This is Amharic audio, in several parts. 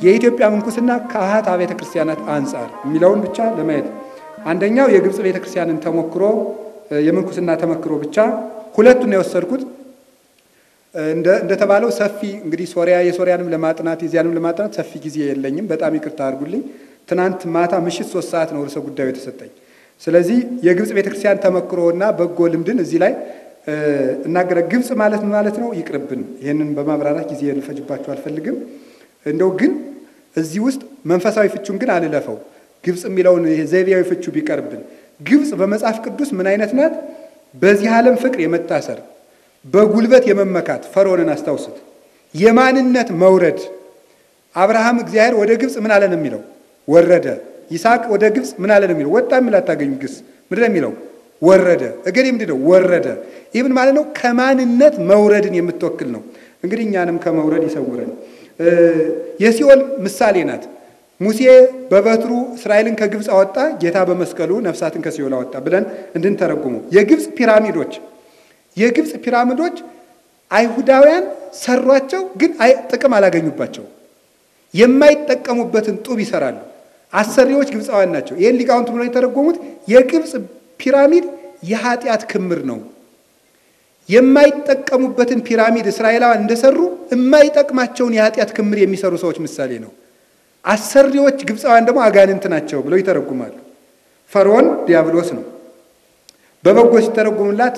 የኢትዮጵያ ምንኩስና ከአሃት አብያተ ክርስቲያናት አንፃር የሚለውን ብቻ ለማየት አንደኛው የግብጽ ቤተክርስቲያንን ተሞክሮ የምንኩስና ተመክሮ ብቻ ሁለቱን ነው የወሰድኩት እንደተባለው ሰፊ እንግዲህ የሶሪያንም ለማጥናት የዚያንም ለማጥናት ሰፊ ጊዜ የለኝም በጣም ይቅርታ አድርጉልኝ ትናንት ማታ ምሽት 3 ሰዓት ነው ርዕሰ ጉዳዩ የተሰጠኝ ስለዚህ የግብጽ ቤተክርስቲያን ተመክሮና በጎ ልምድን እዚህ ላይ እናገረ ግብጽ ማለት ነው ይቅርብን ይሄንን በማብራራት ጊዜ ልፈጅባችሁ አልፈልግም እንደው ግን እዚህ ውስጥ መንፈሳዊ ፍቹን ግን አልለፈው ግብጽ የሚለውን ይሄ ዘይቤያዊ ፍቹ ቢቀርብን ግብጽ በመጽሐፍ ቅዱስ ምን አይነት ናት በዚህ ዓለም ፍቅር የመታሰር በጉልበት የመመካት ፈርዖንን አስተውሱት የማንነት መውረድ አብርሃም እግዚአብሔር ወደ ግብጽ ምን አለ ነው የሚለው ወረደ ይስሐቅ ወደ ግብጽ ምን አለ ነው የሚለው ወጣ ምን አታገኙ ግስ ምንድነው የሚለው ወረደ እገሌ ምንድነው ወረደ ይሄን ማለት ነው ከማንነት መውረድን የምትወክል ነው እንግዲህ እኛንም ከመውረድ ይሰውረን የሲኦል ምሳሌ ናት ሙሴ በበትሩ እስራኤልን ከግብጽ አወጣ ጌታ በመስቀሉ ነፍሳትን ከሲኦል አወጣ ብለን እንድንተረጉሙ የግብጽ ፒራሚዶች አይሁዳውያን ሰሯቸው ግን ጥቅም አላገኙባቸው የማይጠቀሙበትን ጡብ ይሰራሉ አሰሪዎች ግብጻውያን ናቸው ይሄን ሊቃውንት ብለው የተረጎሙት የግብጽ ፒራሚድ የኃጢያት ክምር ነው የማይጠቀሙበትን ፒራሚድ እስራኤላውያን እንደሰሩ የማይጠቅማቸውን የኃጢያት ክምር የሚሰሩ ሰዎች ምሳሌ ነው አሰሪዎች ግብጻውያን ደግሞ አጋንንት ናቸው ብለው ይተረጉማሉ ፈርዖን ዲያብሎስ ነው በበጎ ሲተረጉምላት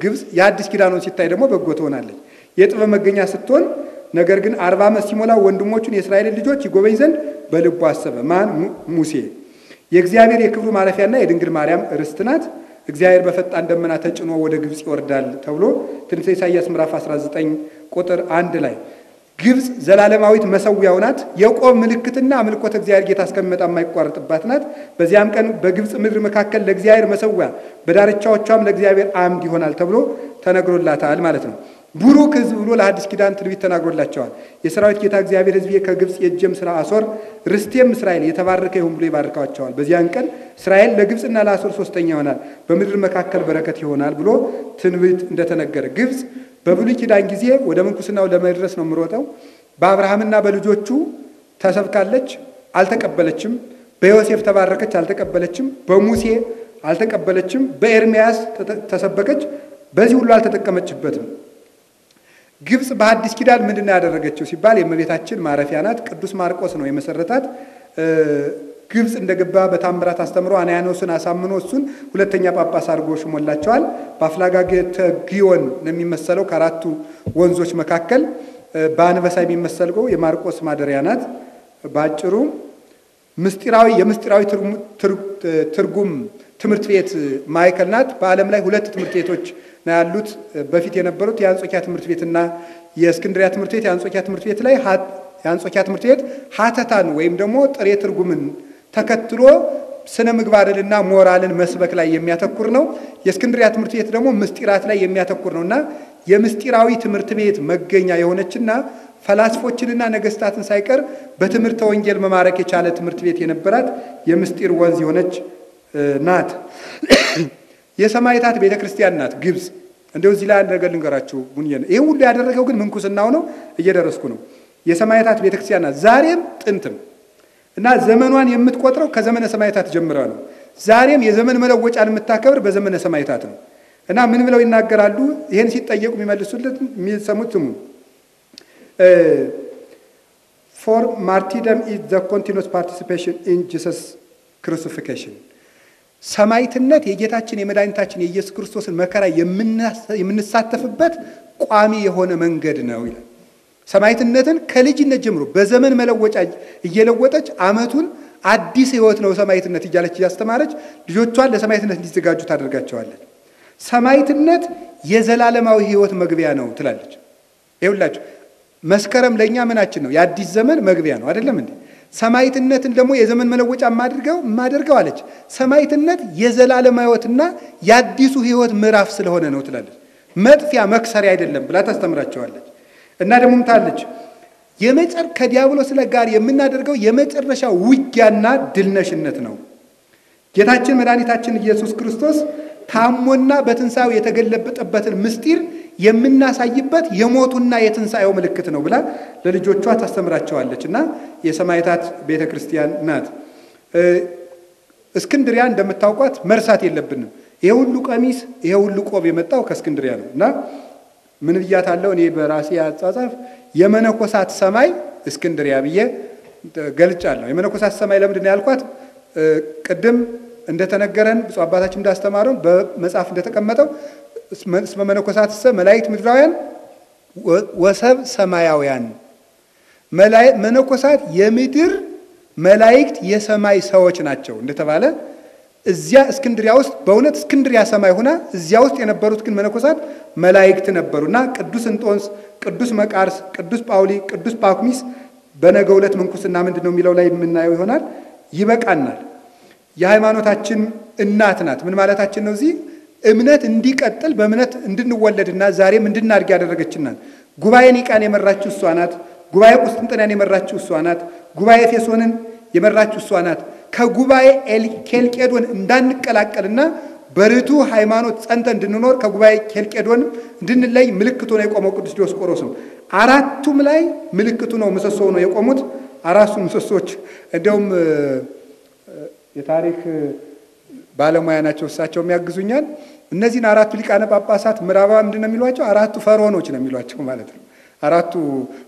ግብጽ የአዲስ ኪዳኑን ሲታይ ደግሞ በጎ ትሆናለች የጥበብ መገኛ ስትሆን ነገር ግን 40 ዓመት ሲሞላው ወንድሞቹን የእስራኤል ልጆች ይጎበኝ ዘንድ በልቡ አሰበ ማን ሙሴ የእግዚአብሔር የክብሩ ማረፊያና የድንግል ማርያም ርስት ናት እግዚአብሔር በፈጣን ደመና ተጭኖ ወደ ግብጽ ይወርዳል ተብሎ ትንቢተ ኢሳይያስ ምዕራፍ 19 ቁጥር 1 ላይ ግብጽ ዘላለማዊት መሰዊያው ናት የቆብ ምልክትና አምልኮተ እግዚአብሔር ጌታ እስከሚመጣ የማይቋረጥባት ናት በዚያም ቀን በግብጽ ምድር መካከል ለእግዚአብሔር መሰዊያ በዳርቻዎቿም ለእግዚአብሔር አምድ ይሆናል ተብሎ ተነግሮላታል ማለት ነው ቡሩክ ሕዝብ ብሎ ለሐዲስ ኪዳን ትንቢት ተናግሮላቸዋል የሰራዊት ጌታ እግዚአብሔር ሕዝቤ ከግብጽ የጀም ስራ አሶር ርስቴም እስራኤል የተባረከ ይሁን ብሎ ይባርካቸዋል በዚያን ቀን እስራኤል ለግብጽና ለአሶር ሶስተኛ ይሆናል በምድር መካከል በረከት ይሆናል ብሎ ትንቢት እንደተነገረ ግብጽ በብሉይ ኪዳን ጊዜ ወደ ምንኩስናው ለመድረስ ነው ምሮጠው በአብርሃምና በልጆቹ ተሰብካለች አልተቀበለችም በዮሴፍ ተባረከች አልተቀበለችም በሙሴ አልተቀበለችም በኤርሚያስ ተሰበከች በዚህ ሁሉ አልተጠቀመችበትም ግብጽ በሐዲስ ኪዳን ምንድነው ያደረገችው ሲባል የእመቤታችን ማረፊያ ናት ቅዱስ ማርቆስ ነው የመሰረታት ግብጽ እንደገባ በታምራት አስተምሮ አናያኖስን አሳምኖ እሱን ሁለተኛ ጳጳስ አድርጎ ሾሞላቸዋል በአፍላጋገተ ግዮን ነው የሚመሰለው ከአራቱ ወንዞች መካከል በአንበሳ የሚመሰለው የማርቆስ ማደሪያ ናት ባጭሩ የምስጢራዊ ትርጉም ትምህርት ቤት ማይከል ናት በዓለም ላይ ሁለት ትምህርት ቤቶች ነው ያሉት በፊት የነበሩት የአንጾኪያ ትምህርት ቤትና የእስክንድሪያ ትምህርት ቤት የአንጾኪያ ትምህርት ቤት ላይ የአንጾኪያ ትምህርት ቤት ሀተታን ወይም ደግሞ ጥሬ ትርጉምን ተከትሎ ስነ ምግባርንና ሞራልን መስበክ ላይ የሚያተኩር ነው የእስክንድሪያ ትምህርት ቤት ደግሞ ምስጢራት ላይ የሚያተኩር ነውና የምስጢራዊ ትምህርት ቤት መገኛ የሆነችና ፈላስፎችንና ነገስታትን ሳይቀር በትምህርተ ወንጌል መማረክ የቻለ ትምህርት ቤት የነበራት የምስጢር ወንዝ የሆነች ናት የሰማይታት ቤተክርስቲያን ናት ግብጽ እንደው እዚህ ላይ ነገር ልንገራችሁ ቡንየን ይሄ ሁሉ ያደረገው ግን ምንኩስናው ነው እየደረስኩ ነው የሰማይታት ቤተክርስቲያን ናት ዛሬም ጥንትም እና ዘመኗን የምትቆጥረው ከዘመነ ሰማይታት ጀምራ ነው ዛሬም የዘመን መለወጫን የምታከብር በዘመነ ሰማይታት ነው እና ምን ብለው ይናገራሉ ይሄን ሲጠየቁ የሚመልሱለት የሚሰሙት for martyrdom is the continuous participation in Jesus crucifixion ሰማይትነት የጌታችን የመድኃኒታችን የኢየሱስ ክርስቶስን መከራ የምንሳተፍበት ቋሚ የሆነ መንገድ ነው ይላል ሰማይትነትን ከልጅነት ጀምሮ በዘመን መለወጫ እየለወጠች አመቱን አዲስ ህይወት ነው ሰማይትነት እያለች ያስተማረች ልጆቿን ለሰማይትነት ሊዘጋጁ ታደርጋቸዋለች ሰማይትነት የዘላለማዊ ህይወት መግቢያ ነው ትላለች ይኸውላችሁ መስከረም ለኛ ምናችን ነው የአዲስ ዘመን መግቢያ ነው አይደለም እንዴ ሰማይትነትን ደግሞ የዘመን መለወጫ ማድርገው አለች ሰማይትነት የዘላለማዊ ህይወትና የአዲሱ ህይወት ምዕራፍ ስለሆነ ነው ትላለች መጥፊያ መክሰሪያ አይደለም ብላ ታስተምራቸዋለች እና ደግሞ ታለች ከዲያብሎስ ጋር የምናደርገው የመጨረሻ ውጊያና ድልነሽነት ነው ጌታችን መድኃኒታችን ኢየሱስ ክርስቶስ ታሞና በትንሳኤው የተገለበጠበትን ምስጢር የምናሳይበት የሞቱና የትንሣኤው ምልክት ነው ብላ ለልጆቿ ታስተምራቸዋለችና የሰማዕታት ቤተክርስቲያን ናት። እስክንድሪያ እንደምታውቋት መርሳት የለብንም። ይሄ ሁሉ ቀሚስ ይሄ ሁሉ ቆብ የመጣው ከእስክንድሪያ ነው እና ምን ብያታለሁ እኔ በራሴ አጻጻፍ የመነኮሳት ሰማይ እስክንድሪያ ብዬ ገልጫለሁ። የመነኮሳት ሰማይ ለምንድን ነው ያልኳት? ቅድም እንደተነገረን ብፁዕ አባታችን እንዳስተማረው በመጽሐፍ እንደተቀመጠው እስመ መነኮሳት መላእክት ምድራውያን ወሰብ ሰማያውያን፣ መነኮሳት የምድር መላእክት የሰማይ ሰዎች ናቸው እንደተባለ እዚያ እስክንድሪያ ውስጥ በእውነት እስክንድሪያ ሰማይ ሆና እዚያ ውስጥ የነበሩት ግን መነኮሳት መላእክት ነበሩና ቅዱስ እንጦንስ፣ ቅዱስ መቃርስ፣ ቅዱስ ጳውሊ፣ ቅዱስ ጳኩሚስ በነገው ዕለት ምንኩስና ምንድነው የሚለው ላይ የምናየው ይሆናል። ይበቃናል። የሃይማኖታችን እናት ናት። ምን ማለታችን ነው? እዚህ እምነት እንዲቀጥል በእምነት እንድንወለድና ዛሬም እንድናድግ ያደረገችናል። ጉባኤ ኒቃን የመራችው እሷ ናት። ጉባኤ ቁስጥንጥንያን የመራችው እሷ ናት። ጉባኤ ኤፌሶንን የመራችው እሷ ናት። ከጉባኤ ኬልቄዶን እንዳንቀላቀልና በርቱ ሃይማኖት ጸንተ እንድንኖር ከጉባኤ ኬልቄዶን እንድንለይ ምልክቱ ነው የቆመው ቅዱስ ዲዮስቆሮስ ነው። አራቱም ላይ ምልክቱ ነው ምሰሶ ነው የቆሙት። አራቱ ምሰሶች እንደውም የታሪክ ባለሙያ ናቸው እሳቸው የሚያግዙኛል። እነዚህን አራቱ ሊቃነ ጳጳሳት ምዕራባዊ ምንድነው የሚሏቸው? አራቱ ፈርዖኖች ነው የሚሏቸው ማለት ነው። አራቱ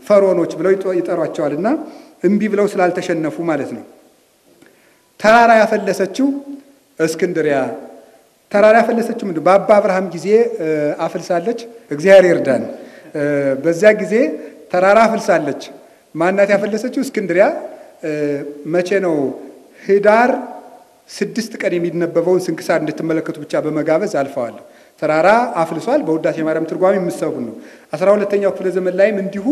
ፈርዖኖች ብለው ይጠሯቸዋልና እምቢ ብለው ስላልተሸነፉ ማለት ነው። ተራራ ያፈለሰችው እስክንድሪያ። ተራራ ያፈለሰችው ምንድነው? በአባ አብርሃም ጊዜ አፍልሳለች። እግዚአብሔር ይርዳን። በዚያ ጊዜ ተራራ አፍልሳለች። ማናት ያፈለሰችው? እስክንድሪያ። መቼ ነው? ህዳር 6 ቀን የሚነበበውን ስንክሳር እንድትመለከቱ ብቻ በመጋበዝ አልፈዋል። ተራራ አፍልሷል። በውዳሴ ማርያም ትርጓሜ የምትሰቡ ነው። 12ኛው ክፍለ ዘመን ላይም እንዲሁ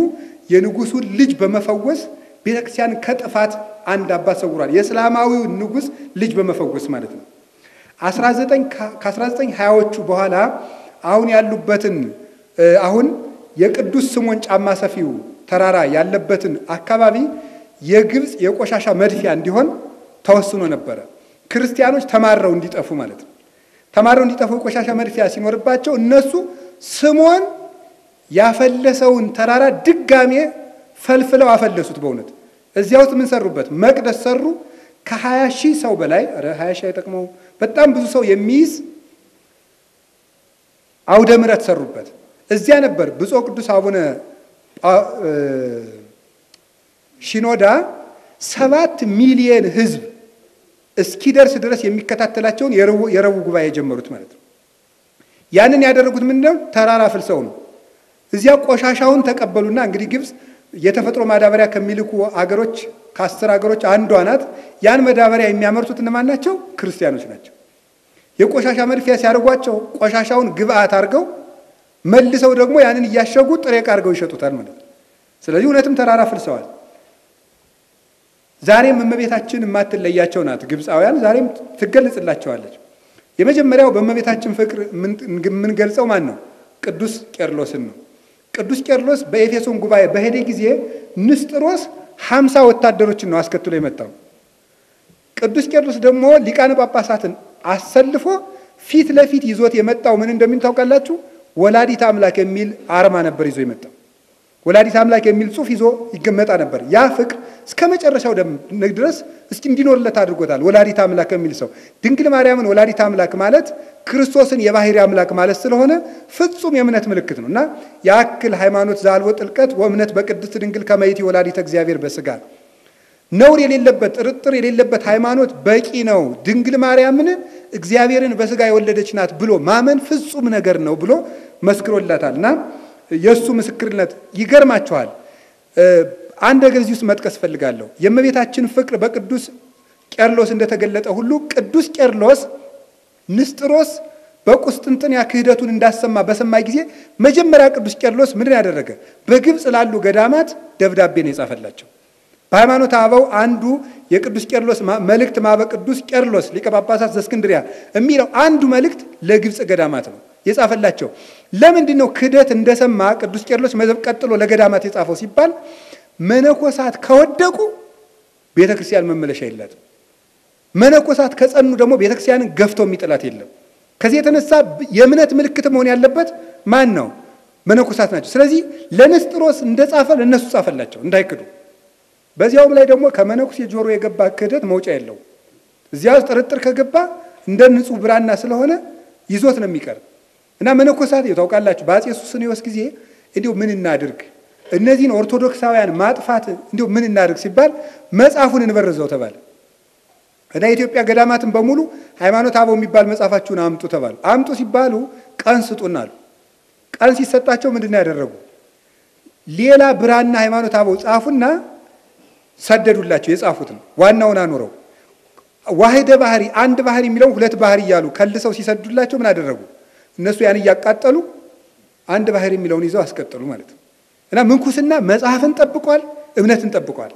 የንጉሱን ልጅ በመፈወስ ቤተክርስቲያን ከጥፋት አንድ አባት ሰውሯል። የእስላማዊው ንጉስ ልጅ በመፈወስ ማለት ነው። ከ1920ዎቹ በኋላ አሁን ያሉበትን አሁን የቅዱስ ስምዖን ጫማ ሰፊው ተራራ ያለበትን አካባቢ የግብጽ የቆሻሻ መድፊያ እንዲሆን ተወስኖ ነበረ። ክርስቲያኖች ተማረው እንዲጠፉ ማለት ነው። ተማረው እንዲጠፉ ቆሻሻ መድፊያ ሲኖርባቸው እነሱ ስምዖን ያፈለሰውን ተራራ ድጋሜ ፈልፍለው አፈለሱት። በእውነት እዚያ ውስጥ ምን ሰሩበት? መቅደስ ሰሩ። ከ20,000 ሰው በላይ 20,000 አይጠቅመው በጣም ብዙ ሰው የሚይዝ አውደ ምሕረት ሰሩበት። እዚያ ነበር ብፁዕ ቅዱስ አቡነ ሺኖዳ 7 ሚሊዮን ህዝብ እስኪደርስ ድረስ የሚከታተላቸውን የረቡዕ ጉባኤ የጀመሩት ማለት ነው። ያንን ያደረጉት ምንድነው? ተራራ ፍልሰው ነው። እዚያ ቆሻሻውን ተቀበሉና እንግዲህ ግብጽ የተፈጥሮ ማዳበሪያ ከሚልኩ አገሮች ከ10 አገሮች አንዷ ናት። ያን ማዳበሪያ የሚያመርቱት እነማን ናቸው? ክርስቲያኖች ናቸው። የቆሻሻ መድፊያ ሲያደርጓቸው ቆሻሻውን ግብአት አድርገው መልሰው ደግሞ ያንን እያሸጉ ጥሬ ዕቃ አድርገው ይሸጡታል ማለት ነው። ስለዚህ እውነትም ተራራ ፍልሰዋል። ዛሬም እመቤታችን የማትለያቸው ናት። ግብፃውያን ዛሬም ትገለጽላቸዋለች። የመጀመሪያው በእመቤታችን ፍቅር የምንገልጸው ማን ነው? ቅዱስ ቄርሎስን ነው። ቅዱስ ቄርሎስ በኤፌሶን ጉባኤ በሄደ ጊዜ ንስጥሮስ 50 ወታደሮችን ነው አስከትሎ የመጣው። ቅዱስ ቄርሎስ ደግሞ ሊቃነ ጳጳሳትን አሰልፎ ፊት ለፊት ይዞት የመጣው ምን እንደሚል ታውቃላችሁ? ወላዲት አምላክ የሚል አርማ ነበር ይዞ የመጣው። ወላዲት አምላክ የሚል ጽሑፍ ይዞ ይገመጣ ነበር። ያ ፍቅር እስከ መጨረሻው ድረስ እስኪ እንዲኖርለት አድርጎታል። ወላዲት አምላክ የሚል ሰው ድንግል ማርያምን ወላዲት አምላክ ማለት ክርስቶስን የባህሪ አምላክ ማለት ስለሆነ ፍጹም የእምነት ምልክት ነውና ያክል ሃይማኖት ዛልወ ጥልቀት ወእምነት በቅድስት ድንግል ከመይት ወላዲተ እግዚአብሔር በስጋ ነውር የሌለበት ጥርጥር የሌለበት ሃይማኖት በቂ ነው። ድንግል ማርያምን እግዚአብሔርን በስጋ የወለደች ናት ብሎ ማመን ፍጹም ነገር ነው ብሎ መስክሮላታልና የሱ ምስክርነት ይገርማቸዋል። አንድ ነገር እዚህ ውስጥ መጥቀስ ፈልጋለሁ። የእመቤታችን ፍቅር በቅዱስ ቄርሎስ እንደተገለጠ ሁሉ ቅዱስ ቄርሎስ ንስጥሮስ በቁስጥንጥንያ ክህደቱን እንዳሰማ በሰማ ጊዜ መጀመሪያ ቅዱስ ቄርሎስ ምንድን ያደረገ? በግብጽ ላሉ ገዳማት ደብዳቤ ነው የጻፈላቸው። በሃይማኖት አበው አንዱ የቅዱስ ቄርሎስ መልእክት ማበ ቅዱስ ቄርሎስ ሊቀ ጳጳሳት ዘእስክንድርያ የሚለው አንዱ መልእክት ለግብጽ ገዳማት ነው የጻፈላቸው። ለምንድን ነው ክህደት እንደሰማ ቅዱስ ቄርሎስ መዘብ ቀጥሎ ለገዳማት የጻፈው ሲባል መነኮሳት ከወደቁ ቤተክርስቲያን መመለሻ የላትም። መነኮሳት ከጸኑ ደግሞ ቤተክርስቲያንን ገፍቶ የሚጥላት የለም። ከዚህ የተነሳ የእምነት ምልክት መሆን ያለበት ማን ነው? መነኮሳት ናቸው። ስለዚህ ለንስጥሮስ እንደጻፈ ለነሱ ጻፈላቸው እንዳይክዱ። በዚያውም ላይ ደግሞ ከመነኩሴ ጆሮ የገባ ክህደት መውጫ የለው። እዚያው ጥርጥር ከገባ እንደ ንጹህ ብራና ስለሆነ ይዞት ነው የሚቀር እና መነኮሳት ታውቃላችሁ በአፄ ሱስንዮስ ጊዜ እንዲሁ ምን እናድርግ እነዚህን ኦርቶዶክሳውያን ማጥፋት እንዲሁ ምን እናድርግ ሲባል መጽሐፉን እንበርዘው ተባለ እና ኢትዮጵያ ገዳማትን በሙሉ ሃይማኖተ አበው የሚባል መጽሐፋችሁን አምጡ ተባሉ። አምጡ ሲባሉ ቀን ስጡን አሉ። ቀን ሲሰጣቸው ምንድነው ያደረጉ? ሌላ ብራና ሃይማኖተ አበው ጻፉና ሰደዱላቸው። የጻፉት ነው ዋናውን አኖረው ዋህደ ባህሪ አንድ ባህሪ የሚለው ሁለት ባህሪ ይያሉ ከልሰው ሲሰዱላቸው ምን አደረጉ? እነሱ ያን ያቃጠሉ አንድ ባህሪ የሚለውን ይዘው አስቀጠሉ ማለት ነው። እና ምንኩስና መጽሐፍን ጠብቋል፣ እምነትን ጠብቋል።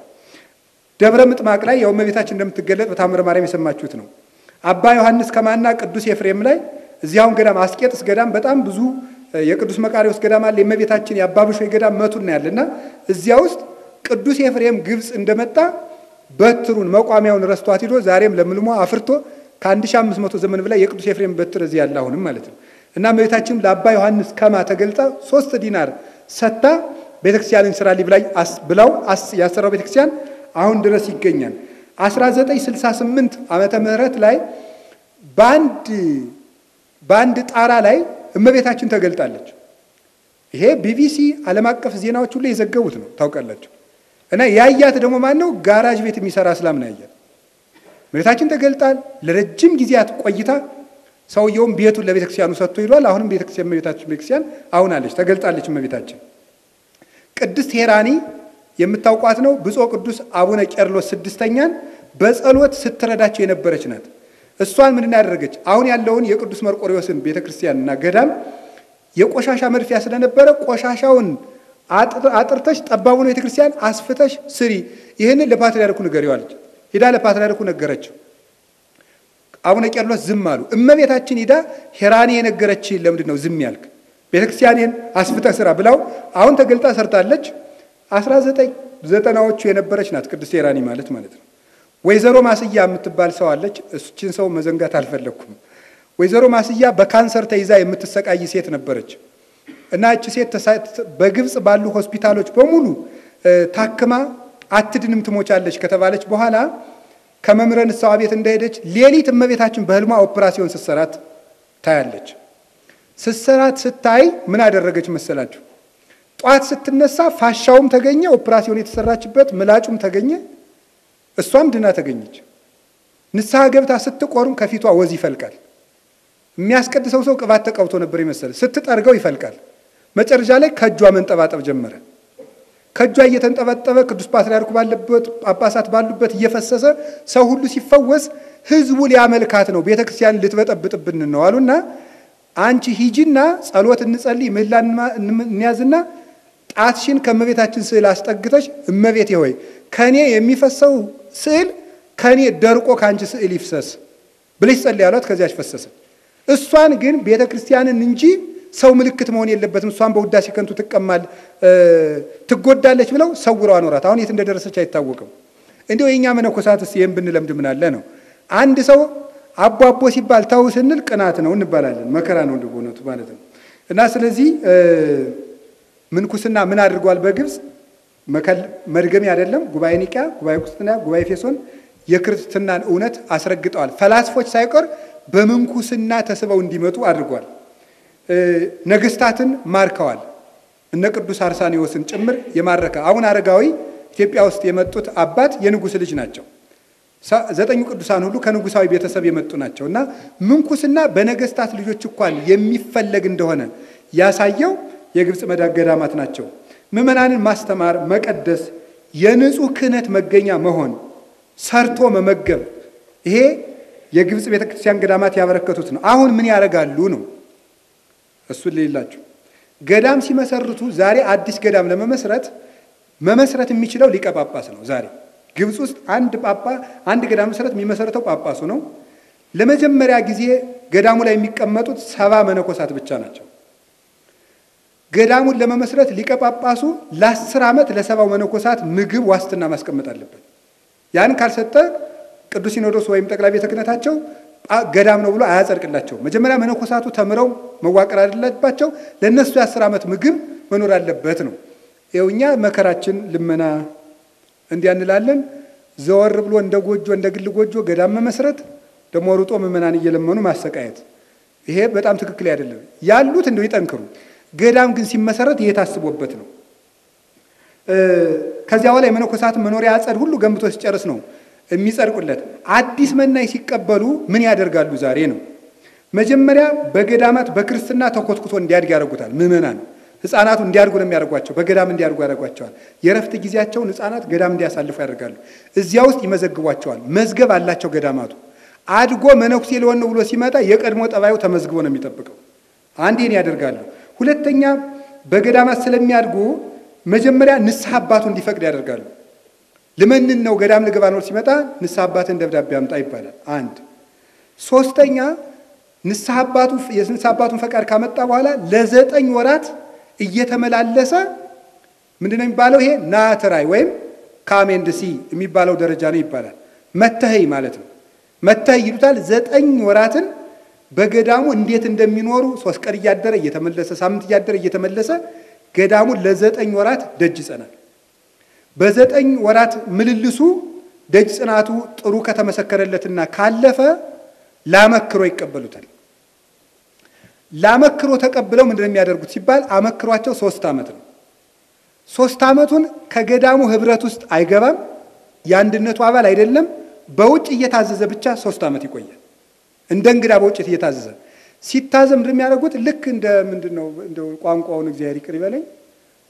ደብረ ምጥማቅ ላይ ያው እመቤታችን እንደምትገለጥ በታምረ ማርያም የሰማችሁት ነው። አባ ዮሐንስ ከማና ቅዱስ ኤፍሬም ላይ እዚያውን ገዳም አስቄጥስ ገዳም በጣም ብዙ የቅዱስ መቃርዮስ ገዳም አለ። የእመቤታችን የአባብሾ ገዳም መቱና ያለና እዚያ ውስጥ ቅዱስ ኤፍሬም ግብጽ እንደመጣ በትሩን መቋሚያውን ረስቷት ሄዶ ዛሬም ለምልሞ አፍርቶ ከ1500 ዘመን በላይ የቅዱስ ኤፍሬም በትር እዚህ ያለ አሁንም ማለት ነው። እና እመቤታችን ለአባ ዮሐንስ ከማ ተገልጣ 3 ዲናር ሰታ ቤተክርስቲያንን ስራሊ ብላው ያሰራው ቤተክርስቲያን አሁን ድረስ ይገኛል። 1968 ዓመተ ምህረት ላይ ባንድ ጣራ ላይ እመቤታችን ተገልጣለች። ይሄ ቢቢሲ ዓለም አቀፍ ዜናዎች ሁሉ የዘገቡት ነው ታውቃላችሁ። እና ያያት ደግሞ ማን ነው? ጋራጅ ቤት የሚሰራ እስላም ነው ያያት። እመቤታችን ተገልጣል። ለረጅም ጊዜያት ቆይታ ሰውየውም ቤቱን ለቤተክርስቲያኑ ሰጥቶ ይሏል። አሁንም ቤተክርስቲያን አሁን አለች ተገልጣለች እመቤታችን። ቅድስት ሄራኒ የምታውቋት ነው። ብፁዕ ቅዱስ አቡነ ቄርሎስ ስድስተኛን በጸሎት ስትረዳቸው የነበረች ናት። እሷን ምን ያደረገች? አሁን ያለውን የቅዱስ መርቆሪዎስን ቤተክርስቲያንና ገዳም የቆሻሻ መድፊያ ስለነበረ ቆሻሻውን አጥርተሽ ጠባቡን ቤተክርስቲያን አስፍተሽ ስሪ፣ ይሄንን ለፓትርያርኩ ንገሪው አለች። ሄዳ ለፓትርያርኩ ነገረችው። አቡነ ቄርሎስ ዝም አሉ። እመቤታችን ሄዳ ሄራኒ የነገረች ለምንድን ነው ዝም ያልክ? ቤተክርስቲያንን አስፍተህ ስራ ብላው አሁን ተገልጣ ሰርታለች። 1990ዎቹ የነበረች ናት ቅድስት ሄራኒ ማለት ነው። ወይዘሮ ማስያ የምትባል ሰው አለች። እሱችን ሰው መዘንጋት አልፈለኩም። ወይዘሮ ማስያ በካንሰር ተይዛ የምትሰቃይ ሴት ነበረች እና እቺ ሴት በግብጽ ባሉ ሆስፒታሎች በሙሉ ታክማ አትድንም ትሞቻለች ከተባለች በኋላ ከመምረ ንስሐ ቤት እንደሄደች ሌሊት እመቤታችን በህልሟ ኦፕራሲዮን ስትሰራት ታያለች። ስትሰራት ስታይ ምን አደረገች መሰላችሁ? ጧት ስትነሳ ፋሻውም ተገኘ፣ ኦፕራሲዮን የተሰራችበት ምላጩም ተገኘ፣ እሷም ድና ተገኘች። ንስሐ ገብታ ስትቆርም ከፊቷ ወዝ ይፈልቃል። የሚያስቀድሰው ሰው ቅባት ተቀብቶ ነበር ይመስል ስትጠርገው ይፈልቃል። መጨረሻ ላይ ከእጇ መንጠባጠብ ጀመረ። ከእጇ እየተንጠባጠበ ቅዱስ ፓትርያርኩ ባለበት ጳጳሳት ባሉበት እየፈሰሰ ሰው ሁሉ ሲፈወስ ህዝቡ ሊያመልካት ነው፣ ቤተክርስቲያን ልትበጠብጥብን ነው አሉና አንቺ ሂጂና ጸሎት እንጸልይ ምህላን እንያዝና ጣትሽን ከመቤታችን ስዕል አስጠግተሽ እመቤቴ ሆይ ከኔ የሚፈሰው ስዕል ከኔ ደርቆ ካንቺ ስዕል ይፍሰስ ብለሽ ጸልይ አሏት። ከዚያች ፈሰሰ። እሷን ግን ቤተክርስቲያንን እንጂ ሰው ምልክት መሆን የለበትም፣ እሷን በውዳሴ ከንቱ ትጎዳለች ብለው ሰውረው አኖራት። አሁን የት እንደደረሰች አይታወቅም። እንዲሁ የኛ መነኮሳትስ ይሄን ብንለምድ ምን አለ ነው። አንድ ሰው አቦ ሲባል ታው ስንል ቅናት ነው እንባላለን፣ መከራ ነው እንደሆነቱ ማለት ነው። እና ስለዚህ ምንኩስና ምን አድርጓል? በግብጽ መድገሚ አይደለም ጉባኤ ኒቂያ፣ ጉባኤ ቁስጥንጥንያ፣ ጉባኤ ኤፌሶን የክርስትናን እውነት አስረግጠዋል። ፈላስፎች ሳይቀር በምንኩስና ተስበው እንዲመጡ አድርጓል። ነገስታትን ማርከዋል። እነ ቅዱስ አርሳኒዮስን ጭምር የማረከ አሁን አረጋዊ ኢትዮጵያ ውስጥ የመጡት አባት የንጉስ ልጅ ናቸው። 9 ቅዱሳን ሁሉ ከንጉሳዊ ቤተሰብ የመጡ ናቸውና ምንኩስና በነገስታት ልጆች እንኳን የሚፈለግ እንደሆነ ያሳየው የግብጽ ገዳማት ናቸው። ምዕመናንን ማስተማር፣ መቀደስ፣ የንጹህ ክህነት መገኛ መሆን፣ ሰርቶ መመገብ፣ ይሄ የግብጽ ቤተክርስቲያን ገዳማት ያበረከቱት ነው። አሁን ምን ያደርጋሉ ነው እሱን ሌላችሁ ገዳም ሲመሰርቱ ዛሬ አዲስ ገዳም መመስረት የሚችለው ሊቀ ጳጳስ ነው። ዛሬ ግብጽ ውስጥ አንድ ገዳም መሰረት የሚመሰረተው ጳጳሱ ነው። ለመጀመሪያ ጊዜ ገዳሙ ላይ የሚቀመጡት 70 መነኮሳት ብቻ ናቸው። ገዳሙን ለመመስረት ሊቀ ጳጳሱ ለ10 ዓመት ለ70 መነኮሳት ምግብ ዋስትና ማስቀመጥ አለበት። ያን ካልሰጠ ቅዱስ ሲኖዶስ ወይም ጠቅላይ ቤተ ክህነታቸው ገዳም ነው ብሎ አያጸድቅላቸው። መጀመሪያ መነኮሳቱ ተምረው መዋቀር አለባቸው። ለነሱ የ10 ዓመት ምግብ መኖር አለበት ነው። ይኸውኛ መከራችን ልመና እንዲያንላለን ዘወር ብሎ እንደ ጎጆ እንደ ግል ጎጆ ገዳም መመስረት ደሞ ሩጦ ምእመናን እየለመኑ ማሰቃየት ይሄ በጣም ትክክል አይደለም። ያሉት እንደው ይጠንክሩ። ገዳም ግን ሲመሰረት የታስቦበት ነው። ከዚያ በኋላ የመነኮሳት መኖሪያ አጸድ ሁሉ ገንብቶ ሲጨርስ ነው የሚጸድቁለት። አዲስ መናኝ ሲቀበሉ ምን ያደርጋሉ ዛሬ ነው? መጀመሪያ በገዳማት በክርስትና ተኮትኩቶ እንዲያድግ ያደርጉታል። ምእመናን ህፃናቱ እንዲያድጉ ነው የሚያደርጓቸው። በገዳም እንዲያድጉ ያደርጓቸዋል። የረፍት ጊዜያቸውን ህፃናት ገዳም እንዲያሳልፉ ያደርጋሉ። እዚያ ውስጥ ይመዘግቧቸዋል። መዝገብ አላቸው ገዳማቱ። አድጎ መነኩሴ ሊሆን ብሎ ሲመጣ የቀድሞ ጠባዩ ተመዝግቦ ነው የሚጠብቀው። አንድ ይሄን ያደርጋሉ። ሁለተኛ በገዳማት ስለሚያድጉ መጀመሪያ ንስሐ አባቱ እንዲፈቅድ ያደርጋሉ። ለማንን ነው ገዳም ልገባ ነው ሲመጣ ንስሐ አባትን ደብዳቤ አምጣ ይባላል። አንድ ሶስተኛ ንስሐ አባቱን ፈቃድ ካመጣ በኋላ ለ9 ወራት እየተመላለሰ ምንድነው የሚባለው? ይሄ ናትራይ ወይም ካሜንድሲ የሚባለው ደረጃ ነው ይባላል። መተህይ ማለት ነው። መተህይ ይሉታል። 9 ወራትን በገዳሙ እንዴት እንደሚኖሩ 3 ቀን እያደረ እየተመለሰ ሳምንት እያደረ እየተመለሰ ገዳሙ ለ9 ወራት ደጅ ይጸናል። በ9 ወራት ምልልሱ ደጅ ጽናቱ ጥሩ ከተመሰከረለትና ካለፈ ላመክሮ ይቀበሉታል። ላመክሮ ተቀብለው ምንድነው የሚያደርጉት ሲባል አመክሯቸው 3 ዓመት ነው። 3 ዓመቱን ከገዳሙ ህብረት ውስጥ አይገባም። የአንድነቱ አባል አይደለም። በውጭ እየታዘዘ ብቻ 3 ዓመት ይቆያል። እንደ እንግዳ በውጭ እየታዘዘ ሲታዘም ምንድነው የሚያደርጉት? ልክ እንደ ምንድነው እንደ ቋንቋውን እግዚአብሔር ይቅር ይበለኝ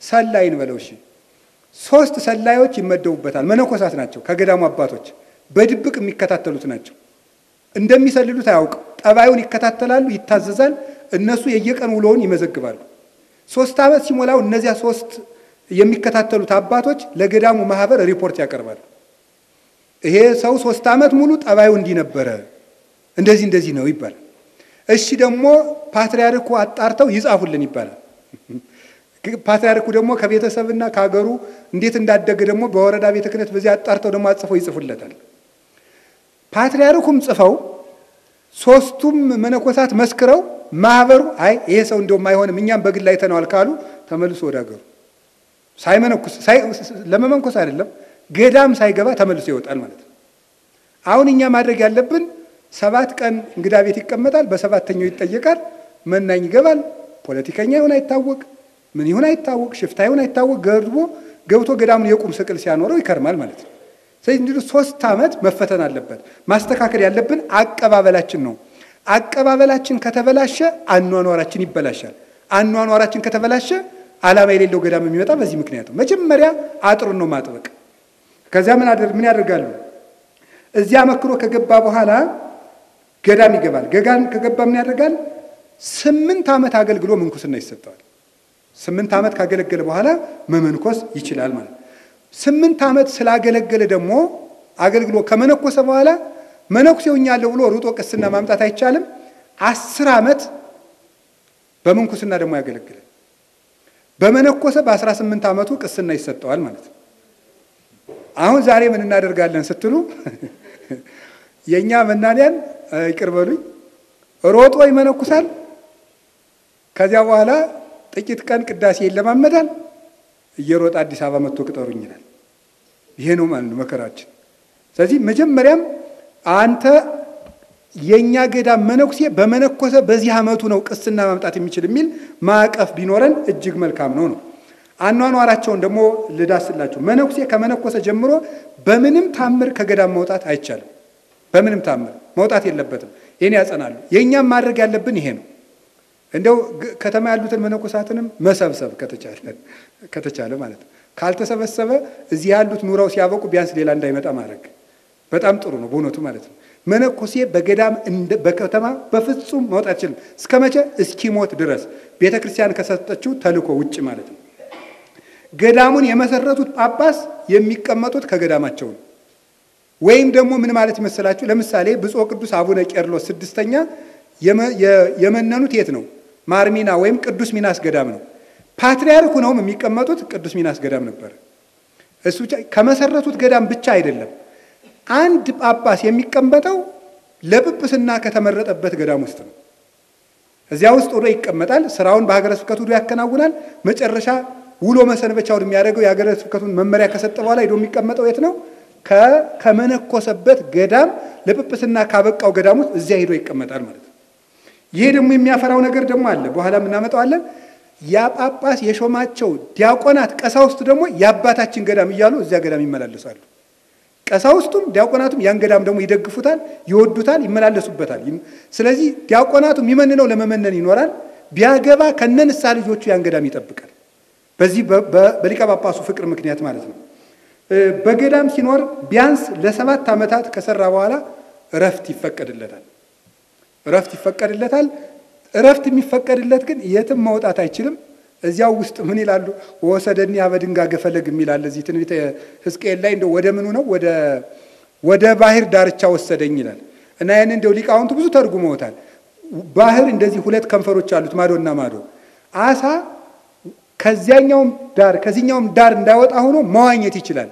ሰላይን በለው። እሺ 3 ሰላዮች ይመደቡበታል። መነኮሳት ናቸው። ከገዳሙ አባቶች በድብቅ የሚከታተሉት ናቸው። እንደሚሰልሉት አያውቅም። ጠባዩን ይከታተላሉ፣ ይታዘዛል። እነሱ የየቀን ውሎውን ይመዘግባሉ። 3 ዓመት ሲሞላው እነዚያ 3 የሚከታተሉት አባቶች ለገዳሙ ማህበር ሪፖርት ያቀርባሉ። ይሄ ሰው 3 ዓመት ሙሉ ጠባዩ እንዲነበረ እንደዚህ ነው ይባላል። እሺ ደግሞ ፓትርያርኩ አጣርተው ይጻፉልን ይባላል። ፓትርያርኩ ደግሞ ከቤተሰብና ከሀገሩ እንዴት እንዳደገ ደግሞ በወረዳ ቤተ ክህነት በዚህ አጣርተው ደግሞ አጽፈው ይጽፉለታል። ፓትርያርኩም ጽፈው 3ቱም መነኮሳት መስክረው ማህበሩ አይ ይሄ ሰው እንደውም አይሆንም እኛም በግል ላይ ተናል ካሉ ተመልሶ ወደ ሀገሩ ሳይመነኩስ ለመመንኮስ አይደለም ገዳም ሳይገባ ተመልሶ ይወጣል ማለት ነው። አሁን እኛ ማድረግ ያለብን 7 ቀን እንግዳ ቤት ይቀመጣል። በ7ኛው ይጠየቃል። መናኝ ይገባል። ፖለቲከኛ ይሁን አይታወቅ፣ ምን ይሁን አይታወቅ፣ ሽፍታ ይሁን አይታወቅ ገብቶ ገዳሙን የቁም ስቅል ሲያኖረው ይከርማል ማለት ነው። ስለዚህ 3 ዓመት መፈተን አለበት። ማስተካከል ያለብን አቀባበላችን ነው። አቀባበላችን ከተበላሸ አኗኗራችን ይበላሻል። አኗኗራችን ከተበላሸ ዓላማ የሌለው ገዳም የሚመጣ በዚህ ምክንያት ነው። መጀመሪያ አጥሩን ነው ማጥበቅ። ከዚያ ምን ያደርጋሉ? እዚያ መክሮ ከገባ በኋላ ገዳም ይገባል። ገዳም ከገባ ምን ያደርጋል? 8 ዓመት አገልግሎ ምንኩስና ይሰጠዋል። 8 ዓመት ካገለገለ በኋላ መመንኮስ ይችላል ማለት ነው። 8 ዓመት ስላገለገለ ደግሞ አገልግሎ ከመነኮሰ በኋላ መነኩሴውኛለሁ ብሎ ሩጦ ቅስና ማምጣት አይቻልም። 10 ዓመት በምንኩስና ደግሞ ያገለግላል። በመነኮሰ በ18 ዓመቱ ቅስና ይሰጠዋል ማለት ነው። አሁን ዛሬ ምን እናደርጋለን ስትሉ የኛ መናንያን ይቅርበሉኝ ሮጦ ይመነኩሳል። ከዚያ በኋላ ጥቂት ቀን ቅዳሴ ይለማመዳል። እየሮጣ አዲስ አበባ መጥቶ ቅጠሩኝ ይላል። ይሄ ነው ማለት ነው መከራችን። ስለዚህ መጀመሪያም አንተ የኛ ገዳም መነኩሴ በመነኮሰ በዚህ ዓመቱ ነው ቅስና ማምጣት የሚችል የሚል ማዕቀፍ ቢኖረን እጅግ መልካም ነው። አኗኗራቸውን ደግሞ ልዳስላችሁ። መነኩሴ ከመነኮሰ ጀምሮ በምንም ታምር ከገዳም መውጣት አይቻልም። በምንም ታምር መውጣት የለበትም። ይሄን ያጸናሉ። የኛም ማድረግ ያለብን ይሄ ነው። እንደው ከተማ ያሉትን መነኮሳትንም መሰብሰብ ከተቻለ ማለት ነው። ካልተሰበሰበ እዚህ ያሉት ኑረው ሲያበቁ ቢያንስ ሌላ እንዳይመጣ ማድረግ በጣም ጥሩ ነው በእውነቱ ማለት ነው። መነኮሴ በገዳም በከተማ በፍጹም መውጣት አይችልም። እስከመቼ? እስኪሞት ድረስ ቤተክርስቲያን ከሰጠችው ተልኮ ውጭ ማለት ነው። ገዳሙን የመሰረቱት ጳጳስ የሚቀመጡት ከገዳማቸው ነው። ወይም ደግሞ ምን ማለት ይመስላችሁ? ለምሳሌ ብፁዕ ቅዱስ አቡነ ቄርሎስ 6ኛ የመነኑት የት ነው? ማርሚና ወይም ቅዱስ ሚናስ ገዳም ነው። ፓትርያርኩ ነው የሚቀመጡት ቅዱስ ሚናስ ገዳም ነበር። እሱ ከመሰረቱት ገዳም ብቻ አይደለም። አንድ ጳጳስ የሚቀመጠው ለጵጵስና ከተመረጠበት ገዳም ውስጥ ነው። እዚያ ውስጥ ሆኖ ይቀመጣል። ስራውን በሀገረ ስብከቱ ያከናውናል። መጨረሻ ውሎ መሰንበቻውን የሚያደርገው የሀገረ ስብከቱን መመሪያ ከሰጠ በኋላ ሄዶ የሚቀመጠው የት ነው? ከመነኮሰበት ገዳም ለጵጵስና ካበቃው ገዳም ውስጥ እዚያ ሄዶ ይቀመጣል ማለት ነው። ይሄ ደግሞ የሚያፈራው ነገር ደግሞ አለ፣ በኋላ እናመጣዋለን። ያ ጳጳስ የሾማቸው ዲያቆናት፣ ቀሳውስት ደግሞ የአባታችን ገዳም እያሉ እዚያ ገዳም ይመላለሳሉ። ቀሳውስቱም ዲያቆናቱም ያን ገዳም ደግሞ ይደግፉታል፣ ይወዱታል፣ ይመላለሱበታል። ስለዚህ ዲያቆናቱ የሚመንነው ለመመነን ይኖራል። ቢያገባ ከነንሳ ልጆቹ ያን ገዳም ይጠብቃል። በዚህ በሊቀ ጳጳሱ ፍቅር ምክንያት ማለት ነው። በገዳም ሲኖር ቢያንስ ለ7 ዓመታት ከሰራ በኋላ እረፍት ይፈቀድለታል። እረፍት የሚፈቀድለት ግን የትም መውጣት አይችልም። እዚያው ውስጥ ምን ይላሉ? ወሰደኒ አበድንጋ ገፈለግ የሚላል እዚህ ትንቢተ ሕዝቅኤል ላይ እንደው ወደ ምኑ ነው ወደ ባህር ዳርቻ ወሰደኝ ይላል። እና ያን እንደው ሊቃውንቱ ብዙ ተርጉመውታል። ባህር እንደዚህ 2 ከንፈሮች አሉት፣ ማዶና ማዶ። አሳ ከዚያኛውም ዳር ከዚህኛውም ዳር እንዳይወጣ ሆኖ መዋኘት ይችላል።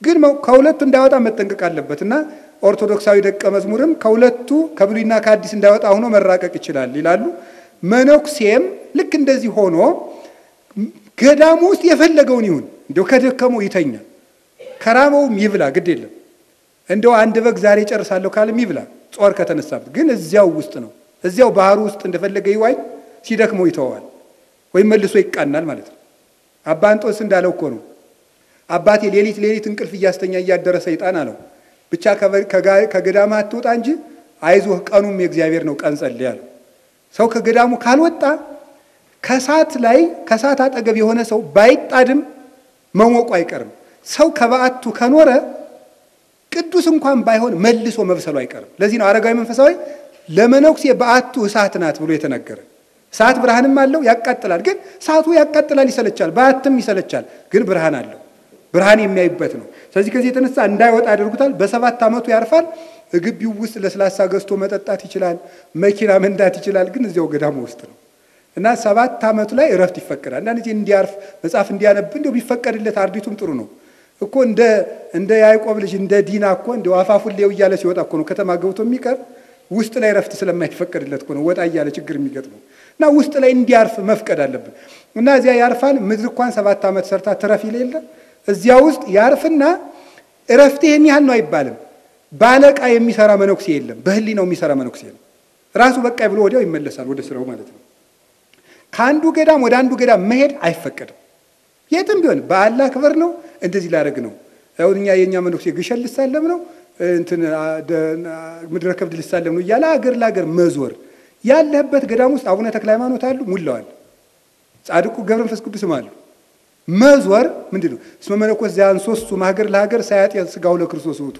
ግን ከሁለቱ እንዳይወጣ መጠንቀቅ አለበት እና ኦርቶዶክሳዊ ደቀ መዝሙርም ከሁለቱ ከብሉይና ከአዲስ እንዳይወጣ ሆኖ መራቀቅ ይችላል ይላሉ። መነኩሴም ልክ እንደዚህ ሆኖ ገዳሙ ውስጥ የፈለገውን ይሁን፣ እንደው ከደከመው ይተኛ፣ ከራበውም ይብላ፣ ግድ የለም። እንደው አንድ በግ ዛሬ ጨርሳለሁ ካለም ይብላ፣ ጾር ከተነሳበት። ግን እዚያው ውስጥ ነው፣ እዚያው ባህሩ ውስጥ እንደፈለገ ይዋይ፣ ሲደክመው ይተዋል ወይም መልሶ ይቃናል ማለት ነው። አባ እንጦንስ እንዳለው እኮ ነው። አባቴ ሌሊት እንቅልፍ እያስተኛ እያደረ ሰይጣን አለው ብቻ ከገዳማ አትውጣ እንጂ አይዞህ ቀኑም የእግዚአብሔር ነው፣ ቀን ጸልይ አለው። ሰው ከገዳሙ ካልወጣ ከሳት አጠገብ የሆነ ሰው ባይጣድም መሞቁ አይቀርም። ሰው ከበዓቱ ከኖረ ቅዱስ እንኳን ባይሆን መልሶ መብሰሉ አይቀርም። ለዚህ ነው አረጋዊ መንፈሳዊ ለመነኩሴ በዓቱ እሳት ናት ብሎ የተነገረ። እሳት ብርሃንም አለው፣ ያቃጥላል። ግን እሳቱ ያቃጥላል፣ ይሰለቻል፣ በዓትም ይሰለቻል። ግን ብርሃን አለው፣ ብርሃን የሚያይበት ነው። ስለዚህ ከዚህ የተነሳ እንዳይወጣ ያደርጉታል። በ7 ዓመቱ ያርፋል። ግቢው ውስጥ ለስላሳ ገዝቶ መጠጣት ይችላል፣ መኪና መንዳት ይችላል። ግን እዚያው ገዳሙ ውስጥ ነው እና 7 ዓመቱ ላይ እረፍት ይፈቀዳል። አንዳንድ ጊዜ እንዲያርፍ መጽሐፍ እንዲያነብ እንደው ቢፈቀድለት አርዲቱም ጥሩ ነው እኮ። እንደ ያዕቆብ ልጅ እንደ ዲና እኮ እንደው አፋፉሌው እያለ ሲወጣ እኮ ነው ከተማ ገብቶ የሚቀር። ውስጥ ላይ እረፍት ስለማይፈቀድለት እኮ ነው ወጣ እያለ ችግር የሚገጥመው። እና ውስጥ ላይ እንዲያርፍ መፍቀድ አለብን። እና እዚያ ያርፋል። ምድር እንኳን 7 ዓመት ሰርታ ትረፍ ይሌለ እዚያ ውስጥ ያርፍና እረፍት ይሄን ያህል ነው አይባልም። ባለቃ የሚሰራ መነኩሴ የለም፣ በህሊናው የሚሰራ መነኩሴ የለም። ራሱ በቃ ብሎ ወዲያው ይመለሳል ወደ ስራው ማለት ነው። ከአንዱ ገዳም ወደ አንዱ ገዳም መሄድ አይፈቀድም። የትም ቢሆን በአላህ ክብር ነው፣ እንደዚህ ላደርግ ነው። አሁን የኛ መነኩሴ ግሸን ልሳለም ነው፣ ምድረ ከብድ ልሳለም ነው እያለ አገር ለአገር መዞር። ያለበት ገዳም ውስጥ አቡነ ተክለ ሃይማኖት አሉ፣ ሙላዋል። ጻድቁ ገብረ መንፈስ ቅዱስም አሉ። መዞር ምንድን ነው? እስመ መነኮስ ዘያንሶሱ ሀገር ለሀገር ሳያጤን ስጋው ለክርስቶስ ውእቱ።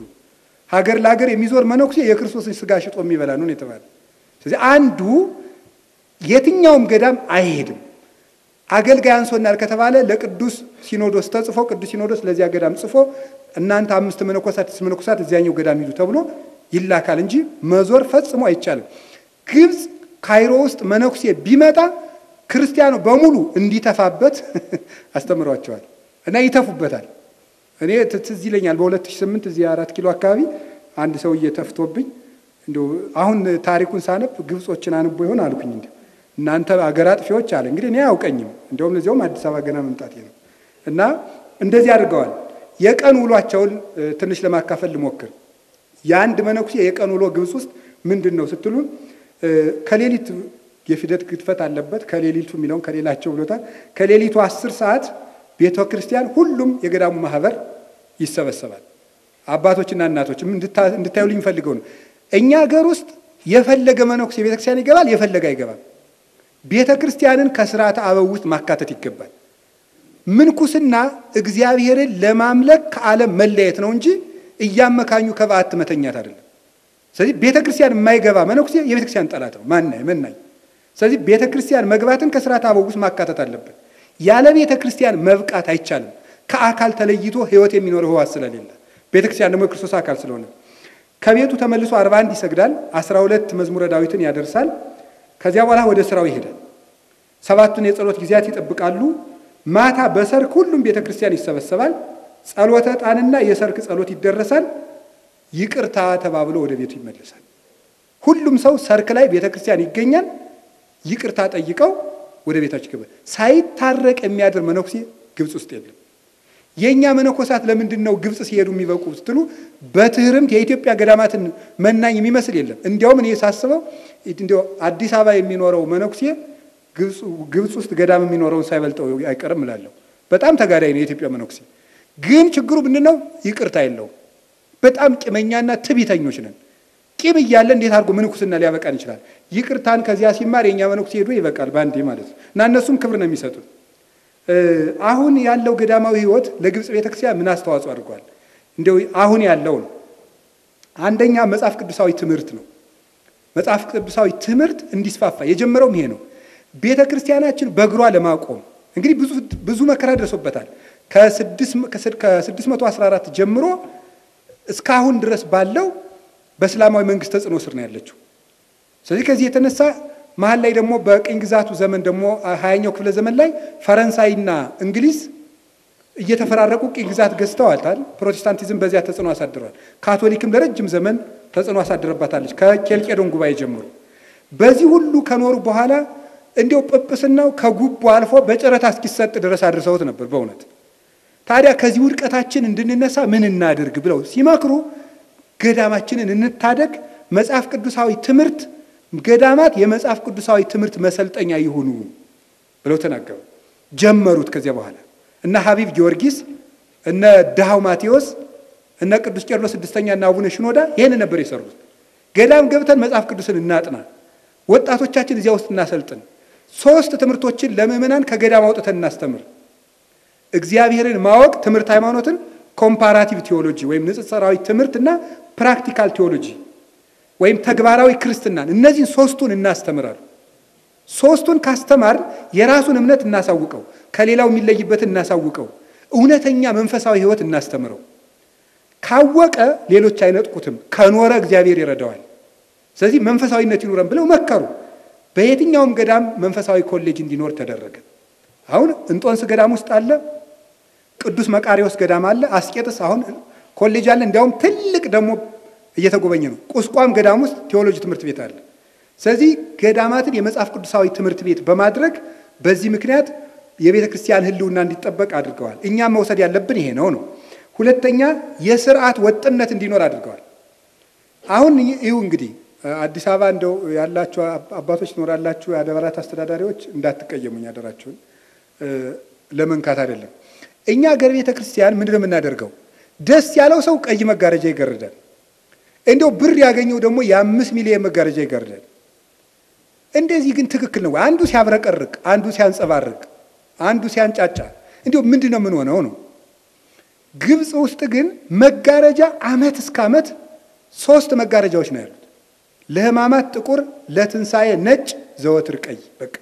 ሀገር ለሀገር የሚዞር መነኩሴ የክርስቶስን ስጋ ሽጦ የሚበላ ነው የተባለ። ስለዚህ አንዱ የትኛውም ገዳም አይሄድም። አገልጋይ አንሶናል ከተባለ ለቅዱስ ሲኖዶስ ተጽፎ ቅዱስ ሲኖዶስ ለዚያ ገዳም ጽፎ እናንተ 5 መነኮሳት እዚያኛው ገዳም ሂዱ ተብሎ ይላካል እንጂ መዞር ፈጽሞ አይቻልም። ግብጽ ካይሮ ውስጥ መነኩሴ ቢመጣ ክርስቲያኑ በሙሉ እንዲተፋበት አስተምሯቸዋል እና ይተፉበታል። እኔ ትዝ ይለኛል በ2008 እዚህ 4 ኪሎ አካባቢ አንድ ሰው እየተፍቶብኝ እንደው አሁን ታሪኩን ሳነብ ግብጾችን አንቦ ይሆን አልኩኝ። እናንተ አገር አጥፊዎች አለ። እንግዲህ እኔ አያውቀኝም፣ እንደውም ለዚያውም አዲስ አበባ ገና መምጣቴ ነው። እና እንደዚህ አድርገዋል። የቀን ውሏቸውን ትንሽ ለማካፈል ልሞክር። የአንድ መነኩሴ የቀን ውሎ ግብጽ ውስጥ ምንድን ነው ስትሉን ከሌሊት የፊደት ግድፈት አለበት። ከሌሊቱ የሚለውን ከሌላቸው ብሎታል። ከሌሊቱ 10 ሰዓት ቤተ ክርስቲያን ሁሉም የገዳሙ ማህበር ይሰበሰባል። አባቶችና እናቶች እንድታዩልኝ የሚፈልገው ነው። እኛ ሀገር ውስጥ የፈለገ መነኩሴ ቤተ ክርስቲያን ይገባል፣ የፈለገ አይገባም። ቤተ ክርስቲያንን ከስርዓተ አበው ውስጥ ማካተት ይገባል። ምንኩስና እግዚአብሔርን ለማምለክ ከዓለም መለየት ነው እንጂ እያመካኙ ከበዓት መተኛት አይደለም። ስለዚህ ቤተ ክርስቲያን የማይገባ መነኩሴ የቤተ ክርስቲያን ጠላት ነው፣ መናኝ። ስለዚህ ቤተ ክርስቲያን መግባትን ከስርዓተ አበው ውስጥ ማካተት አለበት። ያለ ቤተ ክርስቲያን መብቃት አይቻልም። ከአካል ተለይቶ ህይወት የሚኖረው ህዋስ ስለሌለ፣ ቤተ ክርስቲያን ደግሞ የክርስቶስ አካል ስለሆነ ከቤቱ ተመልሶ 41 ይሰግዳል፣ 12 መዝሙረ ዳዊትን ያደርሳል። ከዚያ በኋላ ወደ ስራው ይሄዳል። 7ቱን የጸሎት ጊዜያት ይጠብቃሉ። ማታ በሰርክ ሁሉም ቤተ ክርስቲያን ይሰበሰባል። ጸሎተ ዕጣንና የሰርክ ጸሎት ይደረሳል። ይቅርታ ተባብሎ ወደ ቤቱ ይመለሳል። ሁሉም ሰው ሰርክ ላይ ቤተክርስቲያን ይገኛል። ይቅርታ ጠይቀው ወደ ቤታቸው ይገባል። ሳይታረቅ የሚያድር መነኩሴ ግብጽ ውስጥ የለም። የኛ መነኮሳት ለምንድነው ግብጽ ሲሄዱ የሚበቁ ስትሉ በትህርምት የኢትዮጵያ ገዳማትን መናኝ የሚመስል የለም። እንዲያውም እኔ ሳስበው እንዲያው አዲስ አበባ የሚኖረው መነኩሴ ግብጽ ውስጥ ገዳም የሚኖረውን ሳይበልጠው አይቀርም እላለሁ። በጣም ተጋዳይ ነው የኢትዮጵያ መነኩሴ። ግን ችግሩ ምንድነው? ይቅርታ የለውም። በጣም ቂመኛና ትዕቢተኞች ነን። ቂም እያለ እንዴት አድርጎ ምንኩስና ሊያበቃን ይችላል? ይቅርታን ከዚያ ሲማር የኛ መነኩሴ ሄዶ ይበቃል ባንዴ ማለት ነው። እና እነሱም ክብር ነው የሚሰጡት። አሁን ያለው ገዳማዊ ህይወት ለግብጽ ቤተክርስቲያን ምን አስተዋጽኦ አድርጓል? እንደው አሁን ያለው ነው። አንደኛ መጽሐፍ ቅዱሳዊ ትምህርት ነው። መጽሐፍ ቅዱሳዊ ትምህርት እንዲስፋፋ የጀመረው ይሄ ነው። ቤተክርስቲያናችን በእግሯ ለማቆም እንግዲህ ብዙ መከራ ደርሶበታል። ከ614 ጀምሮ እስካሁን ድረስ ባለው በእስላማዊ መንግስት ተጽዕኖ ስር ነው ያለችው። ስለዚህ ከዚህ የተነሳ መሃል ላይ ደግሞ በቅኝ ግዛቱ ዘመን ደግሞ 20ኛው ክፍለ ዘመን ላይ ፈረንሳይና እንግሊዝ እየተፈራረቁ ቅኝ ግዛት ገዝተዋል። ፕሮቴስታንቲዝም በዚያ ተጽዕኖ አሳድሯል። ካቶሊክም ለረጅም ዘመን ተጽዕኖ አሳድረባታለች ከኬልቄዶን ጉባኤ ጀምሮ። በዚህ ሁሉ ከኖሩ በኋላ እንዲያው ጵጵስናው ከጉቦ አልፎ በጨረታ እስኪሰጥ ድረስ አድርሰውት ነበር በእውነት። ታዲያ ከዚህ ውድቀታችን እንድንነሳ ምን እናድርግ ብለው ሲመክሩ ገዳማችንን እንታደግ፣ መጽሐፍ ቅዱሳዊ ትምህርት ገዳማት የመጽሐፍ ቅዱሳዊ ትምህርት መሰልጠኛ ይሁኑ ብለው ተናገሩ። ጀመሩት። ከዚያ በኋላ እና ሐቢብ ጊዮርጊስ እና ዳሃው ማቴዎስ እና ቅዱስ ቄርሎስ ስድስተኛ እና አቡነ ሽኖዳ ይሄን ነበር የሰሩት። ገዳም ገብተን መጽሐፍ ቅዱስን እናጥና፣ ወጣቶቻችን እዚያ ውስጥ እናሰልጥን፣ 3 ትምህርቶችን ለምእመናን ከገዳም አውጥተን እናስተምር። እግዚአብሔርን ማወቅ ትምህርት ሃይማኖትን፣ ኮምፓራቲቭ ቲዮሎጂ ወይም ንጽጽራዊ ትምህርትና ፕራክቲካል ቲዮሎጂ ወይም ተግባራዊ ክርስትናን እነዚህን 3ቱን እናስተምራለን። 3ቱን ካስተማር የራሱን እምነት እናሳውቀው፣ ከሌላው የሚለይበትን እናሳውቀው፣ እውነተኛ መንፈሳዊ ህይወት እናስተምረው። ካወቀ ሌሎች አይነጥቁትም፣ ከኖረ እግዚአብሔር ይረዳዋል። ስለዚህ መንፈሳዊነት ይኑረን ብለው መከሩ። በየትኛውም ገዳም መንፈሳዊ ኮሌጅ እንዲኖር ተደረገ። አሁን እንጦንስ ገዳም ውስጥ አለ፣ ቅዱስ መቃሪዎስ ገዳም አለ፣ አስቄጥስ አሁን ኮሌጅ አለ። እንዲያውም ትልቅ ደግሞ እየተጎበኘ ነው። ቁስቋም ገዳም ውስጥ ቴዎሎጂ ትምህርት ቤት አለ። ስለዚህ ገዳማትን የመጽሐፍ ቅዱሳዊ ትምህርት ቤት በማድረግ በዚህ ምክንያት የቤተ ክርስቲያን ህልውና እንዲጠበቅ አድርገዋል። እኛም መውሰድ ያለብን ይሄ ነው። ሁለተኛ የሥርዓት ወጥነት እንዲኖር አድርገዋል። አሁን ይሁ እንግዲህ አዲስ አበባ እንደው ያላችሁ አባቶች ትኖራላችሁ፣ የአድባራት አስተዳዳሪዎች እንዳትቀየሙኝ አደራችሁን፣ ለመንካት አይደለም። እኛ ሀገር ቤተ ክርስቲያን ምንድነው የምናደርገው? ደስ ያለው ሰው ቀይ መጋረጃ ይገርዳል። እንደው ብር ያገኘው ደግሞ የ5 ሚሊዮን መጋረጃ ይገርዳል። እንደዚህ ግን ትክክል ነው? አንዱ ሲያብረቀርቅ፣ አንዱ ሲያንጸባርቅ፣ አንዱ ሲያንጫጫ እንደው ምንድነው ምን ሆነው ነው? ግብጽ ውስጥ ግን መጋረጃ አመት እስከ አመት 3 መጋረጃዎች ነው ያሉት። ለሕማማት ጥቁር፣ ለትንሳኤ ነጭ፣ ዘወትር ቀይ። በቃ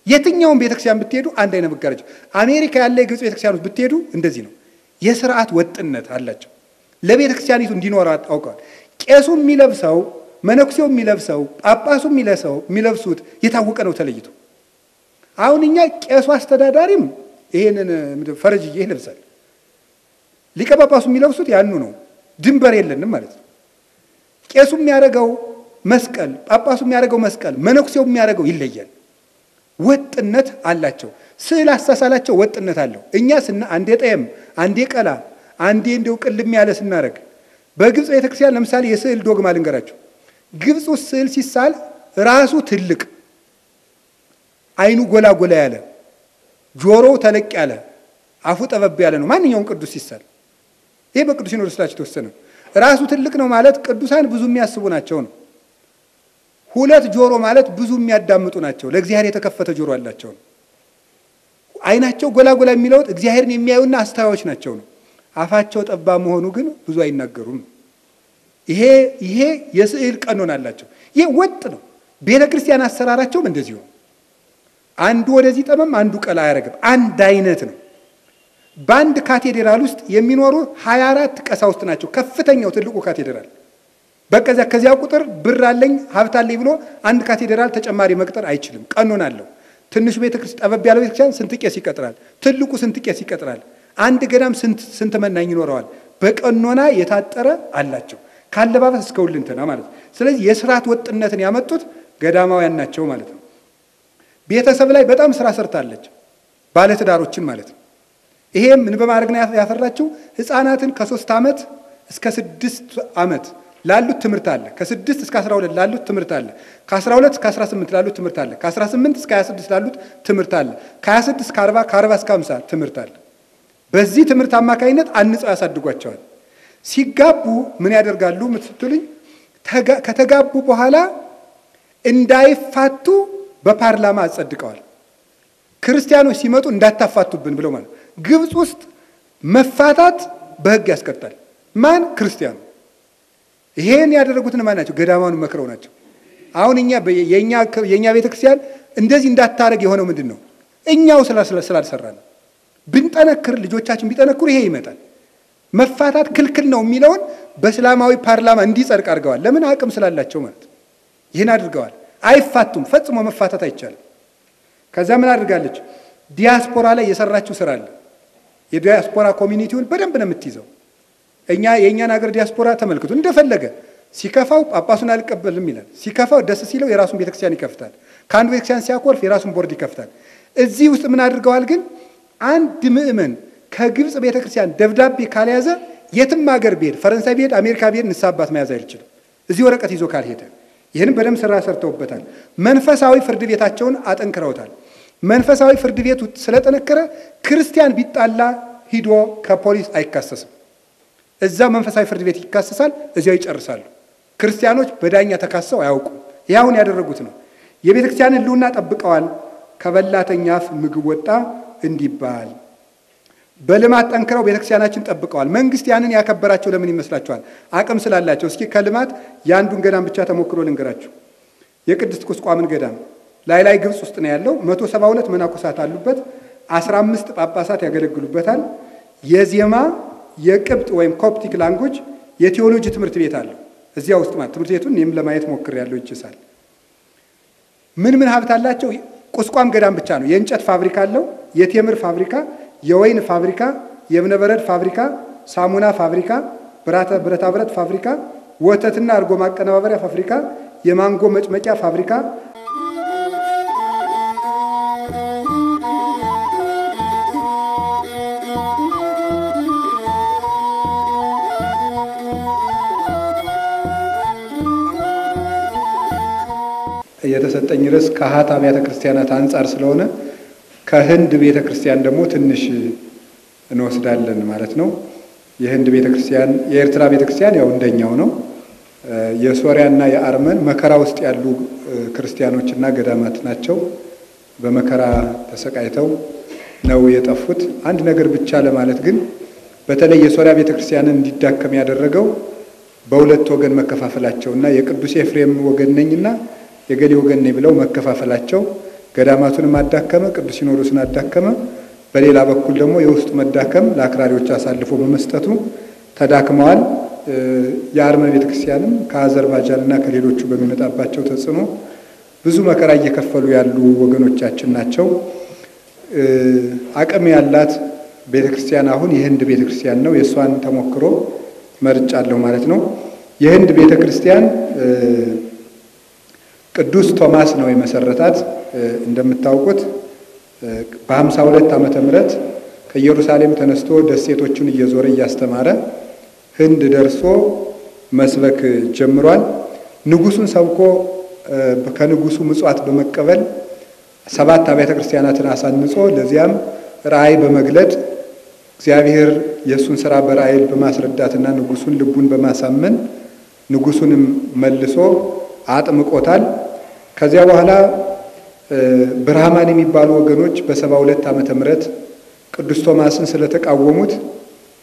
የትኛውም ቤተክርስቲያን ብትሄዱ አንድ አይነት መጋረጃ። አሜሪካ ያለ የግብጽ ቤተክርስቲያን ውስጥ ብትሄዱ እንደዚህ ነው። የሥርዓት ወጥነት አላቸው። ለቤተክርስቲያኒቱ እንዲኖራት አውቀዋል። ቄሱ የሚለብሰው፣ መነኩሴው የሚለብሰው፣ ጳጳሱ የሚለብሱት የታወቀ ነው ተለይቶ። አሁን እኛ ቄሱ አስተዳዳሪም ይሄንን ፈረጅዬ ይለብሳል። ሊቀ ጳጳሱ የሚለብሱት ያኑ ነው። ድንበር የለንም ማለት ነው። ቄሱ የሚያደርገው መስቀል፣ ጳጳሱ የሚያደርገው መስቀል፣ መነኩሴው የሚያደርገው ይለያል። ወጥነት አላቸው። ስዕል አሳሳላቸው ወጥነት አለው። እኛ አንዴ ጠየም፣ አንዴ ቀላ፣ አንዴ እንደው ቅልም ያለ ስናረግ በግብጽ ቤተክርስቲያን ለምሳሌ የስዕል ዶግማ ልንገራቸው። ግብጽ ውስጥ ስዕል ሲሳል ራሱ ትልቅ፣ አይኑ ጎላ ጎላ ያለ፣ ጆሮው ተለቅ ያለ፣ አፉ ጠበብ ያለ ነው ማንኛውም ቅዱስ ሲሳል። ይሄ በቅዱስ ሲኖዶስ ላይ ተወሰነ። ራሱ ትልቅ ነው ማለት ቅዱሳን ብዙ የሚያስቡ ናቸው ነው። 2 ጆሮ ማለት ብዙ የሚያዳምጡ ናቸው፣ ለእግዚአብሔር የተከፈተ ጆሮ አላቸው ነው። አይናቸው ጎላ ጎላ የሚለው እግዚአብሔርን የሚያዩና አስተዋዮች ናቸው ነው። አፋቸው ጠባ መሆኑ ግን ብዙ አይናገሩም። ይሄ የስዕል ቀኖና አላቸው። ይሄ ወጥ ነው። ቤተክርስቲያን አሰራራቸውም እንደዚሁ ነው። አንዱ ወደዚህ ጠመም፣ አንዱ ቀላ አያረግም። አንድ አይነት ነው። በአንድ ካቴድራል ውስጥ የሚኖሩ 24 ቀሳውስት ናቸው። ከፍተኛው ትልቁ ካቴድራል ከዚያ ቁጥር ብር አለኝ ሀብት አለኝ ብሎ አንድ ካቴድራል ተጨማሪ መቅጠር አይችልም። ቀኖና አለው። ትንሹ ቤተክርስቲያን ጠበብ ያለው ቤተክርስቲያን ስንት ቄስ ይቀጥራል? ትልቁ ስንት ቄስ ይቀጥራል? አንድ ገዳም ስንት መናኝ ይኖረዋል? በቀኖና የታጠረ አላቸው። ካለባበስ እስከ ሁለንተና ማለት ነው። ስለዚህ የስርዓት ወጥነትን ያመጡት ገዳማውያን ናቸው ማለት ነው። ቤተሰብ ላይ በጣም ስራ ሰርታለች፣ ባለትዳሮችን ማለት ነው። ይሄም ምን በማድረግ ነው ያፈራችው? ህፃናትን ከ3 ዓመት እስከ 6 ዓመት ላሉት ትምህርት አለ። ከ6 እስከ 12 ላሉት ትምህርት አለ። ከ12 እስከ 18 ላሉት ትምህርት አለ። ከ18 እስከ 26 ላሉት ትምህርት አለ። ከ26 እስከ 40 ከ40 እስከ 50 ትምህርት አለ። በዚህ ትምህርት አማካይነት አንጸው ያሳድጓቸዋል። ሲጋቡ ምን ያደርጋሉ ምትሉኝ? ከተጋቡ በኋላ እንዳይፋቱ በፓርላማ አጸድቀዋል። ክርስቲያኖች ሲመጡ እንዳታፋቱብን ብለው ማለት። ግብጽ ውስጥ መፋታት በህግ ያስቀጣል። ማን? ክርስቲያኑ። ይሄን ያደረጉትን ማን ናቸው? ገዳማውን መክረው ናቸው። አሁን የኛ ቤተክርስቲያን እንደዚህ እንዳታረግ የሆነው ምንድነው? እኛው ስላልሰራን። ብንጠነክር ልጆቻችን ቢጠነክሩ ይሄ ይመጣል። መፋታት ክልክል ነው የሚለውን በእስላማዊ ፓርላማ እንዲጸድቅ አድርገዋል። ለምን? አቅም ስላላቸው ማለት። ይሄን አድርገዋል። አይፋቱም። ፈጽሞ መፋታት አይቻልም። ከዛ ምን አድርጋለች? ዲያስፖራ ላይ የሰራችው ስራ አለ። የዲያስፖራ ኮሚኒቲውን በደንብ ነው የምትይዘው። የኛን ሀገር ዲያስፖራ ተመልክቱ። እንደፈለገ ሲከፋው ጳጳሱን አልቀበልም ይላል። ሲከፋው ደስ ሲለው የራሱን ቤተክርስቲያን ይከፍታል። ከአንዱ ቤተክርስቲያን ሲያኮርፍ የራሱን ቦርድ ይከፍታል። እዚህ ውስጥ ምን አድርገዋል ግን? አንድ ምእመን ከግብጽ ቤተክርስቲያን ደብዳቤ ካልያዘ የትም ሀገር ቢሄድ፣ ፈረንሳይ ቢሄድ፣ አሜሪካ ቢሄድ ንስሐ አባት መያዝ አይችልም። እዚህ ወረቀት ይዞ ካልሄደ። ይህን በደንብ ስራ ሰርተውበታል። መንፈሳዊ ፍርድ ቤታቸውን አጠንክረውታል። መንፈሳዊ ፍርድ ቤቱ ስለጠነከረ ክርስቲያን ቢጣላ ሂዶ ከፖሊስ አይካሰስም። እዛው መንፈሳዊ ፍርድ ቤት ይካሰሳል፣ እዚያው ይጨርሳሉ። ክርስቲያኖች በዳኛ ተካሰው አያውቁም። ያውን ያደረጉት ነው። የቤተክርስቲያንን ሕልውና ጠብቀዋል። ከበላተኛ አፍ ምግብ ወጣ እንዲባል በልማት ጠንክረው ቤተክርስቲያናችን ጠብቀዋል። መንግስት ያንን ያከበራቸው ለምን ይመስላችኋል? አቅም ስላላቸው። እስኪ ከልማት ያንዱን ገዳም ብቻ ተሞክሮ ልንገራችሁ። የቅድስት ቁስቋምን ገዳም ላይ ግብጽ ውስጥ ነው ያለው። 172 መነኮሳት አሉበት። 15 ጳጳሳት ያገለግሉበታል። የዜማ የቅብጥ ወይም ኮፕቲክ ላንጉጅ የቴዎሎጂ ትምህርት ቤት አለው እዚያ ውስጥ ማለት። ትምህርት ቤቱን እኔም ለማየት ሞክሬያለሁ ይችላል። ምን ሀብት አላቸው? ቁስቋም ገዳም ብቻ ነው። የእንጨት ፋብሪካ አለው፣ የቴምር ፋብሪካ፣ የወይን ፋብሪካ፣ የእብነበረድ ፋብሪካ፣ ሳሙና ፋብሪካ፣ ብረታ ብረት ፋብሪካ፣ ወተትና እርጎ ማቀነባበሪያ ፋብሪካ፣ የማንጎ መጭመቂያ ፋብሪካ። የተሰጠኝ ርዕስ ከሃት አብያተ ክርስቲያናት አንጻር ስለሆነ ከህንድ ቤተክርስቲያን ደግሞ ትንሽ እንወስዳለን ማለት ነው። የህንድ ቤተክርስቲያን፣ የኤርትራ ቤተክርስቲያን ያው እንደኛው ነው። የሶሪያና የአርመን መከራ ውስጥ ያሉ ክርስቲያኖችና ገዳማት ናቸው። በመከራ ተሰቃይተው ነው የጠፉት። አንድ ነገር ብቻ ለማለት ግን በተለይ የሶሪያ ቤተክርስቲያንን እንዲዳከም ያደረገው በሁለት ወገን መከፋፈላቸውና የቅዱስ ኤፍሬም ወገን ነኝና የገሌ ወገን ነኝ ብለው መከፋፈላቸው ገዳማቱንም አዳከመ፣ ቅዱስ ሲኖዶስን አዳከመ። በሌላ በኩል ደግሞ የውስጥ መዳከም ለአክራሪዎች አሳልፎ በመስጠቱ ተዳክመዋል። የአርመን ቤተክርስቲያንም ከአዘርባይጃንና ከሌሎቹ በሚመጣባቸው ተጽዕኖ ብዙ መከራ እየከፈሉ ያሉ ወገኖቻችን ናቸው። አቅም ያላት ቤተክርስቲያን አሁን የህንድ ቤተክርስቲያን ነው። የሷን ተሞክሮ መርጫለሁ ማለት ነው። የህንድ ቤተክርስቲያን ቅዱስ ቶማስ ነው የመሰረታት። እንደምታውቁት በ52 ዓመተ ምህረት ከኢየሩሳሌም ተነስቶ ደሴቶቹን እየዞረ እያስተማረ ህንድ ደርሶ መስበክ ጀምሯል። ንጉሱን ሰብኮ ከንጉሱ ምጽዋት በመቀበል 7 አብያተ ክርስቲያናትን አሳንጾ ለዚያም ራእይ በመግለጥ እግዚአብሔር የሱን ሥራ በራእይ በማስረዳትና ንጉሱን ልቡን በማሳመን ንጉሱንም መልሶ አጥምቆታል። ከዚያ በኋላ ብርሃማን የሚባሉ ወገኖች በ72 ዓመተ ምህረት ቅዱስ ቶማስን ስለተቃወሙት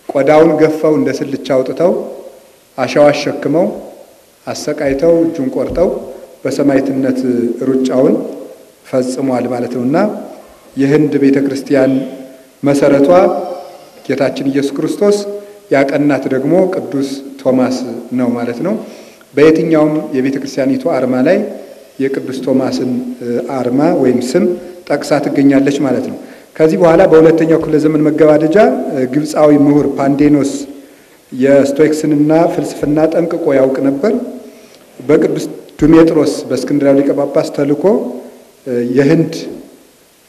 ቆዳውን ገፈው እንደ ስልቻ አውጥተው አሸዋ አሸክመው አሰቃይተው እጁን ቆርጠው በሰማዕትነት ሩጫውን ፈጽሟል ማለት ነውና የህንድ ቤተክርስቲያን መሰረቷ ጌታችን ኢየሱስ ክርስቶስ ያቀናት ደግሞ ቅዱስ ቶማስ ነው ማለት ነው። በየትኛውም የቤተክርስቲያኒቱ አርማ ላይ የቅዱስ ቶማስን አርማ ወይም ስም ጠቅሳ ትገኛለች ማለት ነው። ከዚህ በኋላ በሁለተኛው ክፍለ ዘመን መገባደጃ ግብፃዊ ምሁር ፓንዴኖስ የስቶይክስንና ፍልስፍና ጠንቅቆ ያውቅ ነበር። በቅዱስ ዱሜጥሮስ በእስክንድርያው ሊቀ ጳጳስ ተልኮ የህንድ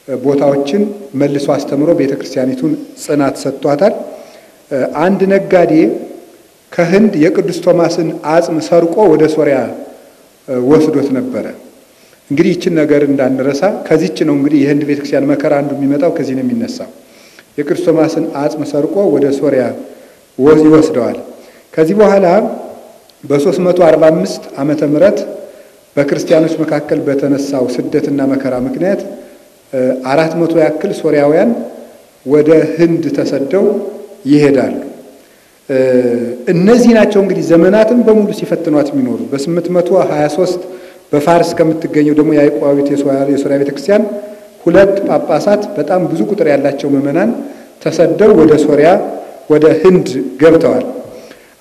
ቦታዎችን መልሶ አስተምሮ ቤተክርስቲያኒቱን ጽናት ሰጥቷታል። አንድ ነጋዴ ከህንድ የቅዱስ ቶማስን አጽም ሰርቆ ወደ ሶሪያ ወስዶት ነበረ። እንግዲህ ይችን ነገር እንዳንረሳ፣ ከዚች ነው እንግዲህ የህንድ ቤተክርስቲያን መከራ አንዱ የሚመጣው ከዚህ ነው የሚነሳው። የቅዱስ ቶማስን አጽም ሰርቆ ወደ ሶሪያ ይወስደዋል። ከዚህ በኋላ በ345 ዓመተ ምህረት በክርስቲያኖች መካከል በተነሳው ስደትና መከራ ምክንያት 400 ያክል ሶሪያውያን ወደ ህንድ ተሰደው ይሄዳሉ። እነዚህ ናቸው እንግዲህ ዘመናትን በሙሉ ሲፈትኗት የሚኖሩ። በ823 በፋርስ ከምትገኘው ደግሞ የያዕቆባዊት የሶሪያ ቤተክርስቲያን 2 ጳጳሳት በጣም ብዙ ቁጥር ያላቸው ምዕመናን ተሰደው ወደ ሶሪያ ወደ ህንድ ገብተዋል።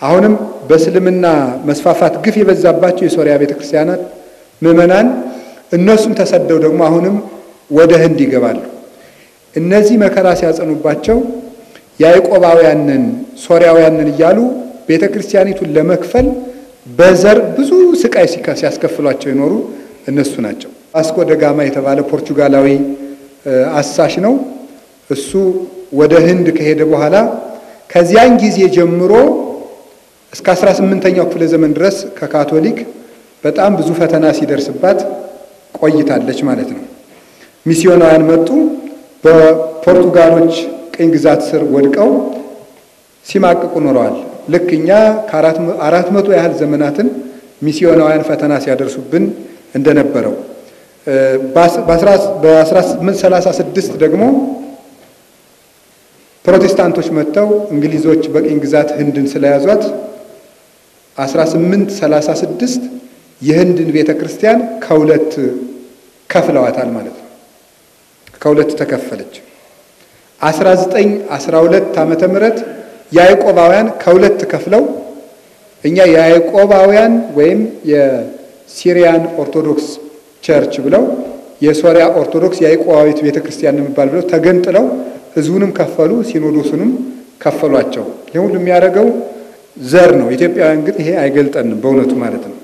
አሁንም በእስልምና መስፋፋት ግፍ የበዛባቸው የሶሪያ ቤተክርስቲያናት ምዕመናን እነሱም ተሰደው ደግሞ አሁንም ወደ ህንድ ይገባሉ። እነዚህ መከራ ሲያጸኑባቸው ያዕቆባውያንን ሶሪያውያንን እያሉ ቤተክርስቲያኒቱን ለመክፈል በዘር ብዙ ስቃይ ሲያስከፍሏቸው የኖሩ እነሱ ናቸው። ቫስኮ ደጋማ የተባለ ፖርቹጋላዊ አሳሽ ነው። እሱ ወደ ህንድ ከሄደ በኋላ ከዚያን ጊዜ ጀምሮ እስከ 18ኛው ክፍለ ዘመን ድረስ ከካቶሊክ በጣም ብዙ ፈተና ሲደርስባት ቆይታለች ማለት ነው። ሚስዮናውያን መጡ። በፖርቱጋሎች ቅኝ ግዛት ስር ወድቀው ሲማቅቁ ኖረዋል። ልክ እኛ ከ400 ያህል ዘመናትን ሚስዮናውያን ፈተና ሲያደርሱብን እንደነበረው በ1836 ደግሞ ፕሮቴስታንቶች መጥተው እንግሊዞች በቅኝ ግዛት ህንድን ስለያዟት 1836 የህንድን ቤተክርስቲያን ከሁለት ከፍለዋታል ማለት ነው። ከሁለት ተከፈለች። 1912 ዓመተ ምህረት ያዕቆባውያን ከሁለት ከፍለው እኛ ያዕቆባውያን ወይም የሲሪያን ኦርቶዶክስ ቸርች ብለው የሶሪያ ኦርቶዶክስ ያዕቆባዊት ቤተክርስቲያን የሚባል ብለው ተገንጥለው ህዝቡንም ከፈሉ፣ ሲኖዶሱንም ከፈሏቸው። ይሄ ሁሉ የሚያደርገው ዘር ነው። ኢትዮጵያውያን ግን ይሄ አይገልጠንም በእውነቱ ማለት ነው።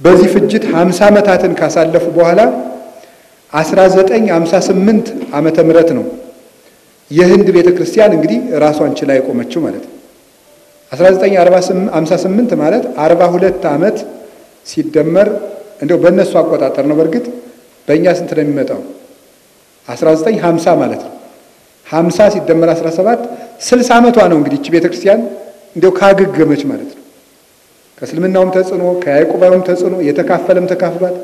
በዚህ ፍጅት 50 ዓመታትን ካሳለፉ በኋላ 1958 ዓመተ ምህረት ነው የህንድ ቤተክርስቲያን እንግዲህ ራሷን ችላ የቆመችው ማለት ነው። 1958 ማለት 42 ዓመት ሲደመር እንደው በእነሱ አቆጣጠር ነው። በእርግጥ በእኛ ስንት ነው የሚመጣው? 1950 ማለት ነው። 50 ሲደመር 17 60 ዓመቷ ነው እንግዲህ እቺ ቤተክርስቲያን እንደው ካገገመች ማለት ነው። ከእስልምናውም ተጽዕኖ ከያዕቆባውም ተጽዕኖ የተካፈለም ተካፍሏት፣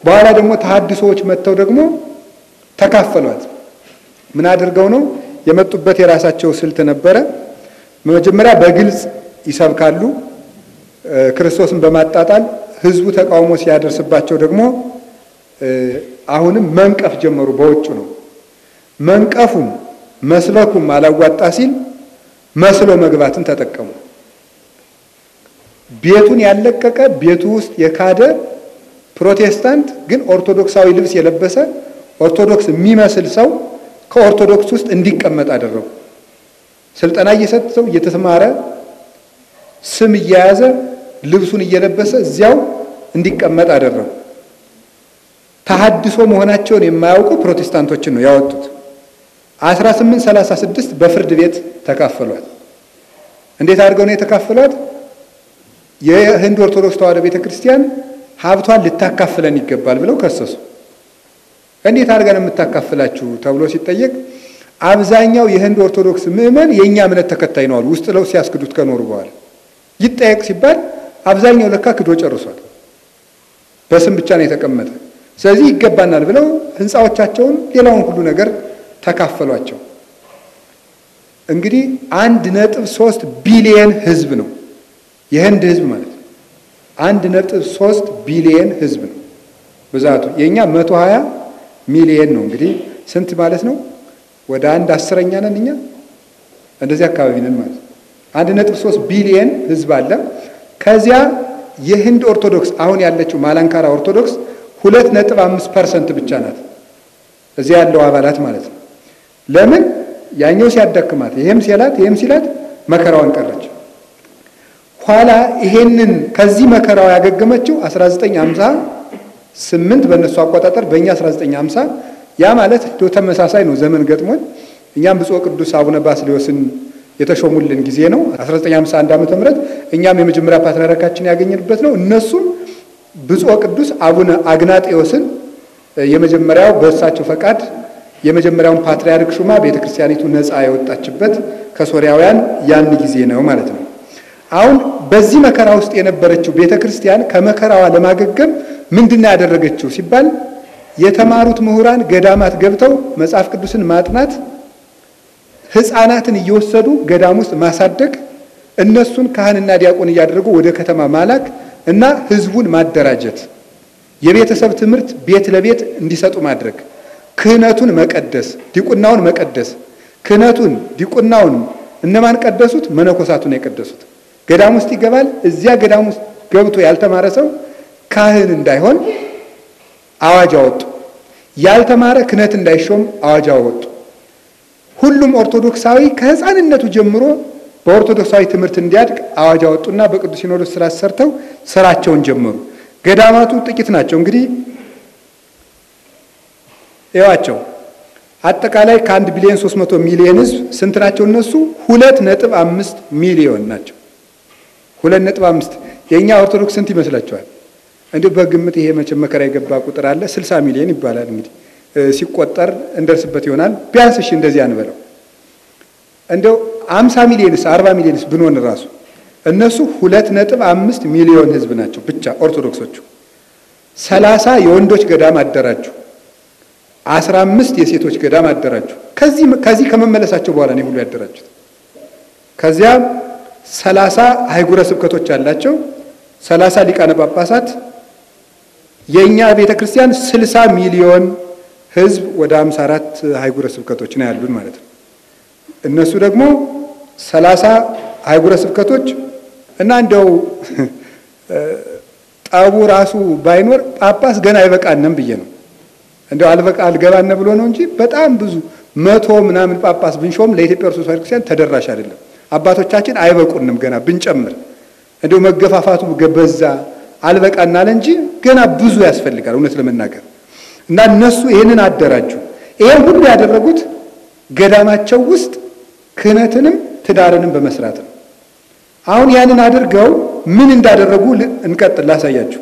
በኋላ ደግሞ ተሐድሶዎች መጥተው ደግሞ ተካፈሏት። ምን አድርገው ነው የመጡበት? የራሳቸው ስልት ነበረ። መጀመሪያ በግልጽ ይሰብካሉ ክርስቶስን በማጣጣል ህዝቡ ተቃውሞ ሲያደርስባቸው ደግሞ አሁንም መንቀፍ ጀመሩ። በውጭ ነው መንቀፉም መስበኩም አላዋጣ ሲል መስሎ መግባትን ተጠቀሙ። ቤቱን ያለቀቀ ቤቱ ውስጥ የካደ ፕሮቴስታንት ግን ኦርቶዶክሳዊ ልብስ የለበሰ ኦርቶዶክስ የሚመስል ሰው ከኦርቶዶክስ ውስጥ እንዲቀመጥ አደረጉ። ስልጠና እየሰጠው እየተማረ ስም እየያዘ ልብሱን እየለበሰ እዚያው እንዲቀመጥ አደረጉ። ተሐድሶ መሆናቸውን የማያውቁ ፕሮቴስታንቶችን ነው ያወጡት። 1836 በፍርድ ቤት ተካፈሏት። እንዴት አድርገው ነው የተካፈሏት? የህንድ ኦርቶዶክስ ተዋሕዶ ቤተክርስቲያን ሀብቷን ልታካፍለን ይገባል ብለው ከሰሱ። እንዴት አድርገን የምታካፍላችሁ ተብሎ ሲጠየቅ አብዛኛው የህንድ ኦርቶዶክስ ምዕመን የኛ እምነት ተከታይ ነው አሉ። ውስጥ ለው ሲያስክዱት ከኖሩ በኋላ ይጠየቅ ሲባል አብዛኛው ለካ ክዶ ጨርሷል። በስም ብቻ ነው የተቀመጠ። ስለዚህ ይገባናል ብለው ህንጻዎቻቸውን ሌላውን ሁሉ ነገር ተካፈሏቸው። እንግዲህ 1.3 ቢሊየን ህዝብ ነው የህንድ ህዝብ ማለት ነው። 1.3 ቢሊየን ህዝብ ነው ብዛቱ። የኛ 120 ሚሊየን ነው። እንግዲህ ስንት ማለት ነው? ወደ 1/10ኛ ነን እኛ እንደዚህ አካባቢ ነን ማለት ነው። 1.3 ቢሊየን ህዝብ አለ። ከዚያ የህንድ ኦርቶዶክስ አሁን ያለችው ማላንካራ ኦርቶዶክስ 2.5% ብቻ ናት እዚያ ያለው አባላት ማለት ነው። ለምን? ያኛው ሲያዳክማት ይሄም ሲላት መከራዋን ቀረች። ኋላ ይሄንን ከዚህ መከራው ያገገመችው 1958 በእነሱ አቆጣጠር በእኛ 1950 ያ ማለት ተመሳሳይ ነው ዘመን ገጥሞን እኛም ብፁዕ ቅዱስ አቡነ ባስልዮስን የተሾሙልን ጊዜ ነው 1951 ዓመተ ምህረት እኛም የመጀመሪያ ፓትርያርካችን ያገኘንበት ነው እነሱም ብፁዕ ቅዱስ አቡነ አግናጤዎስን የመጀመሪያው በእሳቸው ፈቃድ የመጀመሪያውን ፓትርያርክ ሹማ ቤተክርስቲያኒቱ ነፃ ያወጣችበት ከሶሪያውያን ያን ጊዜ ነው ማለት ነው አሁን በዚህ መከራ ውስጥ የነበረችው ቤተክርስቲያን ከመከራዋ ለማገገም ምንድነው ያደረገችው ሲባል የተማሩት ምሁራን ገዳማት ገብተው መጽሐፍ ቅዱስን ማጥናት ህፃናትን እየወሰዱ ገዳም ውስጥ ማሳደግ እነሱን ካህንና ዲያቆን እያደረጉ ወደ ከተማ ማላክ እና ህዝቡን ማደራጀት የቤተሰብ ትምህርት ቤት ለቤት እንዲሰጡ ማድረግ ክህነቱን መቀደስ ዲቁናውን መቀደስ ክህነቱን ዲቁናውን እነማን ቀደሱት መነኮሳቱን የቀደሱት ገዳም ውስጥ ይገባል እዚያ ገዳም ውስጥ ገብቶ ያልተማረ ሰው ካህን እንዳይሆን አዋጅ አወጡ ያልተማረ ክህነት እንዳይሾም አዋጅ አወጡ ሁሉም ኦርቶዶክሳዊ ከህፃንነቱ ጀምሮ በኦርቶዶክሳዊ ትምህርት እንዲያድግ አዋጅ አወጡና በቅዱስ ሲኖዶስ ስራ ሰርተው ስራቸውን ጀመሩ ገዳማቱ ጥቂት ናቸው እንግዲህ ያዋቸው አጠቃላይ ከ1 ቢሊዮን 300 ሚሊዮን ህዝብ ስንት ናቸው እነሱ 2.5 ሚሊዮን ናቸው 2.5 የኛ ኦርቶዶክስ ስንት ይመስላችኋል እንዴ በግምት ይሄ መቼም መከራ የገባ ቁጥር አለ 60 ሚሊዮን ይባላል እንግዲህ ሲቆጠር እንደርስበት ይሆናል ቢያንስ እሺ እንደዚህ አንበለው እንደው 50 ሚሊዮንስ 40 ሚሊዮንስ ብንሆን ራሱ እነሱ 2.5 ሚሊዮን ህዝብ ናቸው ብቻ ኦርቶዶክሶቹ 30 የወንዶች ገዳም አደራጁ 15 የሴቶች ገዳም አደራጁ ከዚህ ከመመለሳቸው በኋላ ነው ሁሉ ያደራጁት ከዚያ 30 አይጉረ ስብከቶች አላቸው 30 ሊቃነ ጳጳሳት የኛ ቤተክርስቲያን 60 ሚሊዮን ህዝብ ወደ 54 አይጉረ ስብከቶች ነው ያሉን ማለት ነው እነሱ ደግሞ 30 አይጉረ ስብከቶች እና እንደው ጣቡ ራሱ ባይኖር ጳጳስ ገና አይበቃንም ብዬ ነው እንደው አልገባነ ብሎ ነው እንጂ በጣም ብዙ 100 ምናምን ጳጳስ ብንሾም ለኢትዮጵያ ኦርቶዶክስ ቤተክርስቲያን ተደራሽ አይደለም አባቶቻችን አይበቁንም ገና ብንጨምር እንደው መገፋፋቱ ገበዛ አልበቃናል እንጂ ገና ብዙ ያስፈልጋል እውነት ለመናገር እና እነሱ ይሄንን አደራጁ ይሄን ሁሉ ያደረጉት ገዳማቸው ውስጥ ክህነትንም ትዳርንም በመስራት ነው አሁን ያንን አድርገው ምን እንዳደረጉ እንቀጥል ላሳያችሁ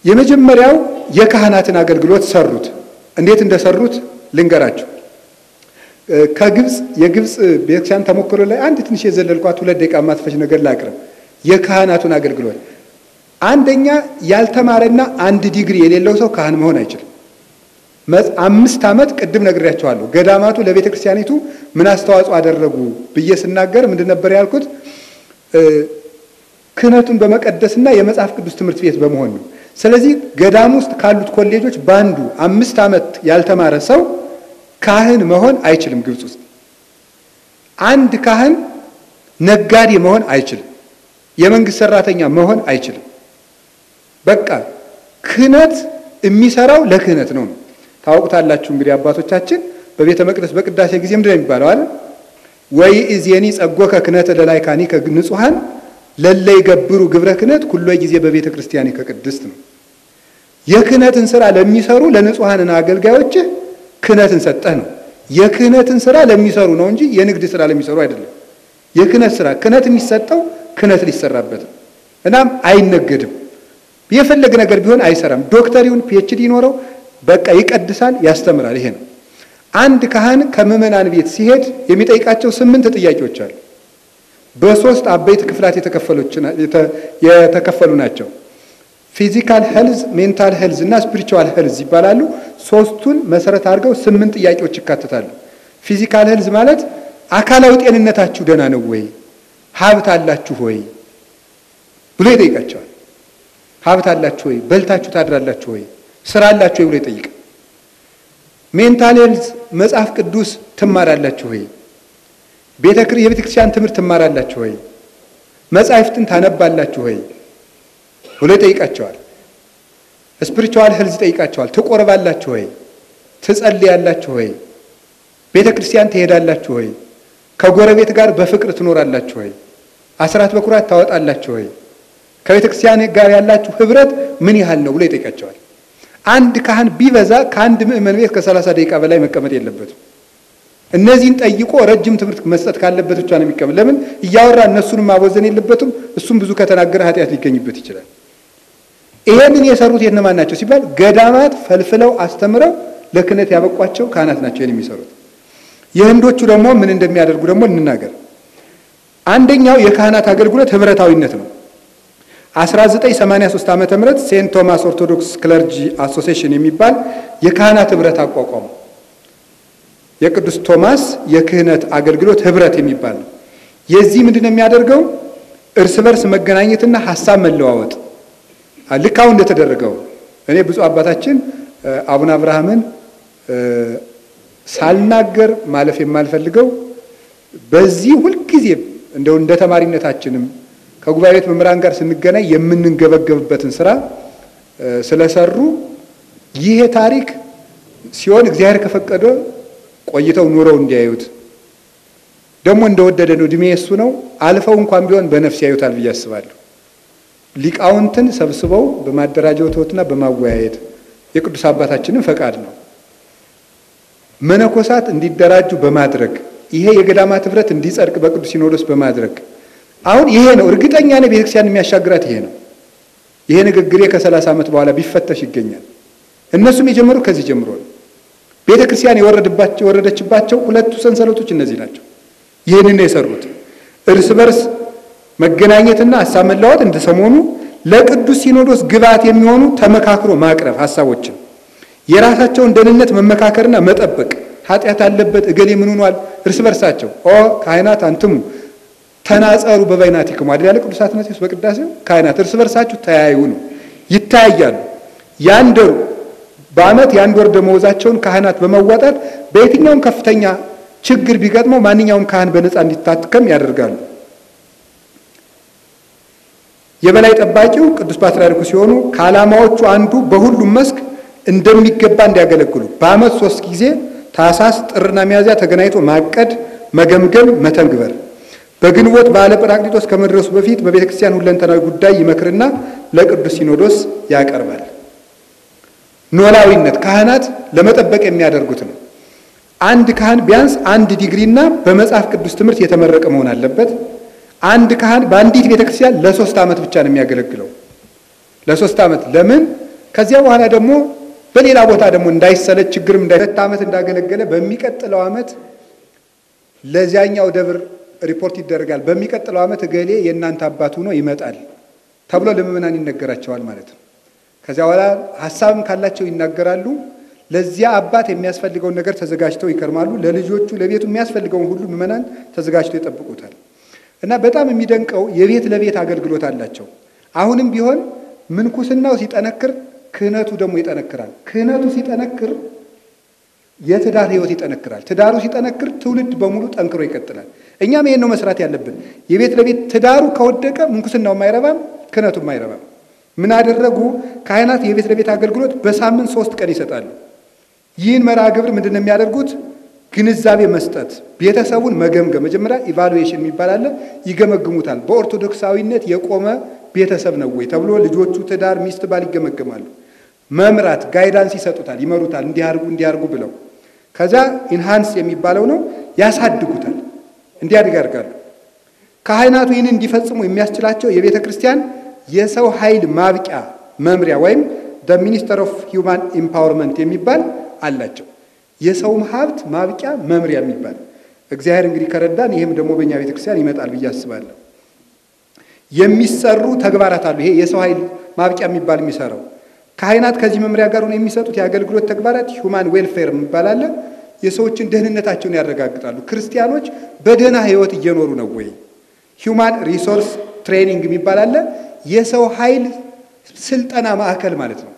የመጀመሪያው የካህናትን አገልግሎት ሰሩት እንዴት እንደሰሩት ልንገራችሁ ከግብጽ የግብጽ ቤተክርስቲያን ተሞክሮ ላይ አንድ ትንሽ የዘለልኳት 2 ደቂቃ ማጥፈሽ ነገር ላቅርብ የካህናቱን አገልግሎት አንደኛ ያልተማረና 1 ዲግሪ የሌለው ሰው ካህን መሆን አይችልም 5 ዓመት ቅድም ነግሬያቸዋለሁ ገዳማቱ ለቤተክርስቲያኒቱ ምን አስተዋጽኦ አደረጉ በየስናገር ምንድን ነበር ያልኩት ክህነቱን በመቀደስና የመጽሐፍ ቅዱስ ትምህርት ቤት በመሆን ነው ስለዚህ ገዳም ውስጥ ካሉት ኮሌጆች ባንዱ 5 ዓመት ያልተማረ ሰው ካህን መሆን አይችልም ግብጽ ውስጥ አንድ ካህን ነጋዴ መሆን አይችልም የመንግስት ሰራተኛ መሆን አይችልም በቃ ክህነት የሚሰራው ለክህነት ነው ታውቁታላችሁ እንግዲህ አባቶቻችን በቤተ መቅደስ በቅዳሴ ጊዜ ምንድነው የሚባለው አይደል ወይ እዚየኒ ጸጎከ ክህነተ ለላይካኒ ከንጹሃን ለለይ ገብሩ ግብረ ክህነት ኩሉ ጊዜ በቤተ ክርስቲያኒ ከቅድስት ነው የክህነትን ስራ ለሚሰሩ ለንጹሃንና አገልጋዮች ክህነትን ሰጠህ ነው የክህነትን ስራ ለሚሰሩ ነው እንጂ የንግድ ስራ ለሚሰሩ አይደለም የክህነት ስራ ክህነት የሚሰጠው ክህነት ሊሰራበት እናም አይነገድም የፈለገ ነገር ቢሆን አይሰራም ዶክተሪውን ፒኤችዲ ይኖረው በቃ ይቀድሳል ያስተምራል ይሄ ነው አንድ ካህን ከመመናን ቤት ሲሄድ የሚጠይቃቸው 8 ጥያቄዎች አሉ በ3 አበይት ክፍላት የተከፈሉ ናቸው ፊዚካል ሄልዝ ሜንታል ሄልዝ እና ስፒሪቹዋል ሄልዝ ይባላሉ ሶስቱን መሰረት አድርገው 8 ጥያቄዎች ይካተታሉ ፊዚካል ሄልዝ ማለት አካላዊ ጤንነታችሁ ደህና ነው ወይ ሀብት አላችሁ ወይ ብሎ ይጠይቃቸዋል ሀብት አላችሁ ወይ በልታችሁ ታድራላችሁ ወይ ስራ አላችሁ ወይ ብሎ ይጠይቃል ሜንታል ሄልዝ መጽሐፍ ቅዱስ ትማራላችሁ ወይ የቤተክርስቲያን ትምህርት ትማራላችሁ ወይ መጽሐፍትን ታነባላችሁ ወይ ብሎ ይጠይቃቸዋል ስፒሪቹዋል ሄልዝ ይጠይቃቸዋል ትቆርባላችሁ ወይ ትጸልያላችሁ ወይ ቤተክርስቲያን ትሄዳላችሁ ወይ ከጎረቤት ጋር በፍቅር ትኖራላችሁ ወይ አስራት በኩራት ታወጣላችሁ ወይ? ከቤተ ክርስቲያን ጋር ያላችሁ ህብረት ምን ያህል ነው ብሎ ይጠይቃቸዋል። አንድ ካህን ቢበዛ ከአንድ ምእመን ቤት ከ30 ደቂቃ በላይ መቀመጥ የለበትም። እነዚህን ጠይቆ ረጅም ትምህርት መስጠት ካለበት ብቻ ነው የሚቀመጥ። ለምን እያወራ እነሱንም ማወዘን የለበትም። እሱም ብዙ ከተናገረ ኃጢአት ሊገኝበት ይችላል። ይሄንን የሰሩት የነማን ናቸው ሲባል ገዳማት ፈልፍለው አስተምረው ለክህነት ያበቋቸው ካህናት ናቸው የሚሰሩት። የህንዶቹ ደግሞ ምን እንደሚያደርጉ ደግሞ እንናገር። አንደኛው የካህናት አገልግሎት ህብረታዊነት ነው። 1983 ዓመተ ምህረት ሴንት ቶማስ ኦርቶዶክስ ክለርጂ አሶሲዬሽን የሚባል የካህናት ህብረት አቋቋሙ። የቅዱስ ቶማስ የክህነት አገልግሎት ህብረት የሚባል ነው። የዚህ ምንድነው የሚያደርገው? እርስ በርስ መገናኘትና ሐሳብ መለዋወጥ ልካው እንደተደረገው። እኔ ብፁዕ አባታችን አቡነ አብርሃምን ሳልናገር ማለፍ የማልፈልገው በዚህ ሁሉ ጊዜ እንደው እንደ ተማሪነታችንም ከጉባኤ ቤት መምህራን ጋር ስንገናኝ የምንገበገብበትን ስራ ስለሰሩ ይሄ ታሪክ ሲሆን እግዚአብሔር ከፈቀደ ቆይተው ኑረው እንዲያዩት ደግሞ እንደወደደ ነው። እድሜ እሱ ነው። አልፈው እንኳን ቢሆን በነፍስ ያዩታል ብዬ አስባለሁ። ሊቃውንትን ሰብስበው በማደራጀትና በማወያየት የቅዱስ አባታችንን ፈቃድ ነው። መነኮሳት እንዲደራጁ በማድረግ ይሄ የገዳማት ህብረት እንዲጸድቅ በቅዱስ ሲኖዶስ በማድረግ አሁን ይሄ ነው እርግጠኛ ነኝ ቤተክርስቲያን የሚያሻግራት ይሄ ነው። ይሄ ንግግሬ ከ30 ዓመት በኋላ ቢፈተሽ ይገኛል። እነሱም የጀመሩ ከዚህ ጀምሮ ነው። ቤተክርስቲያን የወረደችባቸው ሁለቱ ሰንሰለቶች እነዚህ ናቸው። ይሄንን ነው የሰሩት። እርስ በርስ መገናኘትና ሐሳብ መለዋወጥ እንደሰሞኑ ለቅዱስ ሲኖዶስ ግብዓት የሚሆኑ ተመካክሮ ማቅረብ ሐሳቦችን የራሳቸውን ደህንነት መመካከርና መጠበቅ ኃጢአት አለበት እገሌ ምን ሆኗል እርስ በርሳቸው ካህናት አንትሙ ተናጸሩ በበይናቲክሙ አይደል ያለ ቅዱስ አትናቴዎስ በቅዳሴው ካህናት እርስ በርሳችሁ ተያዩ ነው። ይታያሉ። ያንደሩ በአመት ያንደር ደመወዛቸውን ካህናት በመዋጣት በየትኛውም ከፍተኛ ችግር ቢገጥመው ማንኛውም ካህን በነፃ እንዲታከም ያደርጋሉ። የበላይ ጠባቂው ቅዱስ ፓትርያርኩ ሲሆኑ ከዓላማዎቹ አንዱ በሁሉም መስክ እንደሚገባ እንዲያገለግሉ በአመት 3 ጊዜ ታኅሳስ፣ ጥርና ሚያዝያ ተገናኝቶ ማቀድ፣ መገምገም፣ መተግበር በግንቦት በዓለ ጰራቅሊጦስ ከመድረሱ በፊት በቤተክርስቲያን ሁለንተናዊ ጉዳይ ይመክርና ለቅዱስ ሲኖዶስ ያቀርባል። ኖላዊነት ካህናት ለመጠበቅ የሚያደርጉት ነው። አንድ ካህን ቢያንስ 1 ዲግሪና በመጽሐፍ ቅዱስ ትምህርት የተመረቀ መሆን አለበት። አንድ ካህን በአንዲት ቤተክርስቲያን ለ3 ዓመት ብቻ ነው የሚያገለግለው። ለ3 ዓመት ለምን? ከዚያ በኋላ ደግሞ በሌላ ቦታ ደግሞ እንዳይሰለች ችግርም እንዳይፈታ ዓመት እንዳገለገለ በሚቀጥለው ዓመት ለዚያኛው ደብር ሪፖርት ይደረጋል። በሚቀጥለው ዓመት እገሌ የእናንተ አባት ሆኖ ይመጣል ተብሎ ለምእመናን ይነገራቸዋል ማለት ነው። ከዚያ በኋላ ሐሳብም ካላቸው ይናገራሉ። ለዚያ አባት የሚያስፈልገውን ነገር ተዘጋጅተው ይከርማሉ። ለልጆቹ ለቤቱ የሚያስፈልገውን ሁሉ ምእመናን ተዘጋጅተው ይጠብቁታል። እና በጣም የሚደንቀው የቤት ለቤት አገልግሎት አላቸው። አሁንም ቢሆን ምንኩስናው ሲጠነክር ክህነቱ ደግሞ ይጠነክራል። ክህነቱ ሲጠነክር የትዳር ህይወት ይጠነክራል። ትዳሩ ሲጠነክር ትውልድ በሙሉ ጠንክሮ ይቀጥላል። እኛም ይሄን ነው መስራት ያለብን። የቤት ለቤት ትዳሩ ከወደቀ ምንኩስናው ማይረባም፣ ክህነቱ ማይረባም። ምን አደረጉ? ካህናት የቤት ለቤት አገልግሎት በሳምንት 3 ቀን ይሰጣሉ። ይህን መርሃ ግብር ምንድነው የሚያደርጉት? ግንዛቤ መስጠት፣ ቤተሰቡን መገምገም። መጀመሪያ ኢቫሉዌሽን የሚባል አለ። ይገመግሙታል። በኦርቶዶክሳዊነት የቆመ ቤተሰብ ነው ወይ ተብሎ ልጆቹ፣ ትዳር፣ ሚስት፣ ባል ይገመገማሉ። መምራት ጋይዳንስ ይሰጡታል፣ ይመሩታል። እንዲያርጉ ብለው ከዛ ኢንሃንስ የሚባለው ነው ያሳድጉታል፣ እንዲያድግ ያደርጋሉ። ካህናቱ ይህንን እንዲፈጽሙ የሚያስችላቸው የቤተ ክርስቲያን የሰው ኃይል ማብቂያ መምሪያ ወይም the Minister of Human Empowerment የሚባል አላቸው። የሰውም ሀብት ማብቂያ መምሪያ የሚባል እግዚአብሔር እንግዲህ ከረዳን ይሄም ደግሞ በእኛ ቤተ ክርስቲያን ይመጣል ብዬ አስባለሁ። የሚሰሩ ተግባራት አሉ። ይሄ የሰው ኃይል ማብቂያ የሚባል የሚሰራው ካህናት ከዚህ መምሪያ ጋር ሆነው የሚሰጡት የአገልግሎት ተግባራት ሂውማን ዌልፌር የሚባል አለ። የሰዎችን ደህንነታቸውን ያረጋግጣሉ። ክርስቲያኖች በደህና ህይወት እየኖሩ ነው ወይ? ሂውማን ሪሶርስ ትሬኒንግ የሚባል አለ። የሰው ኃይል ስልጠና ማዕከል ማለት ነው።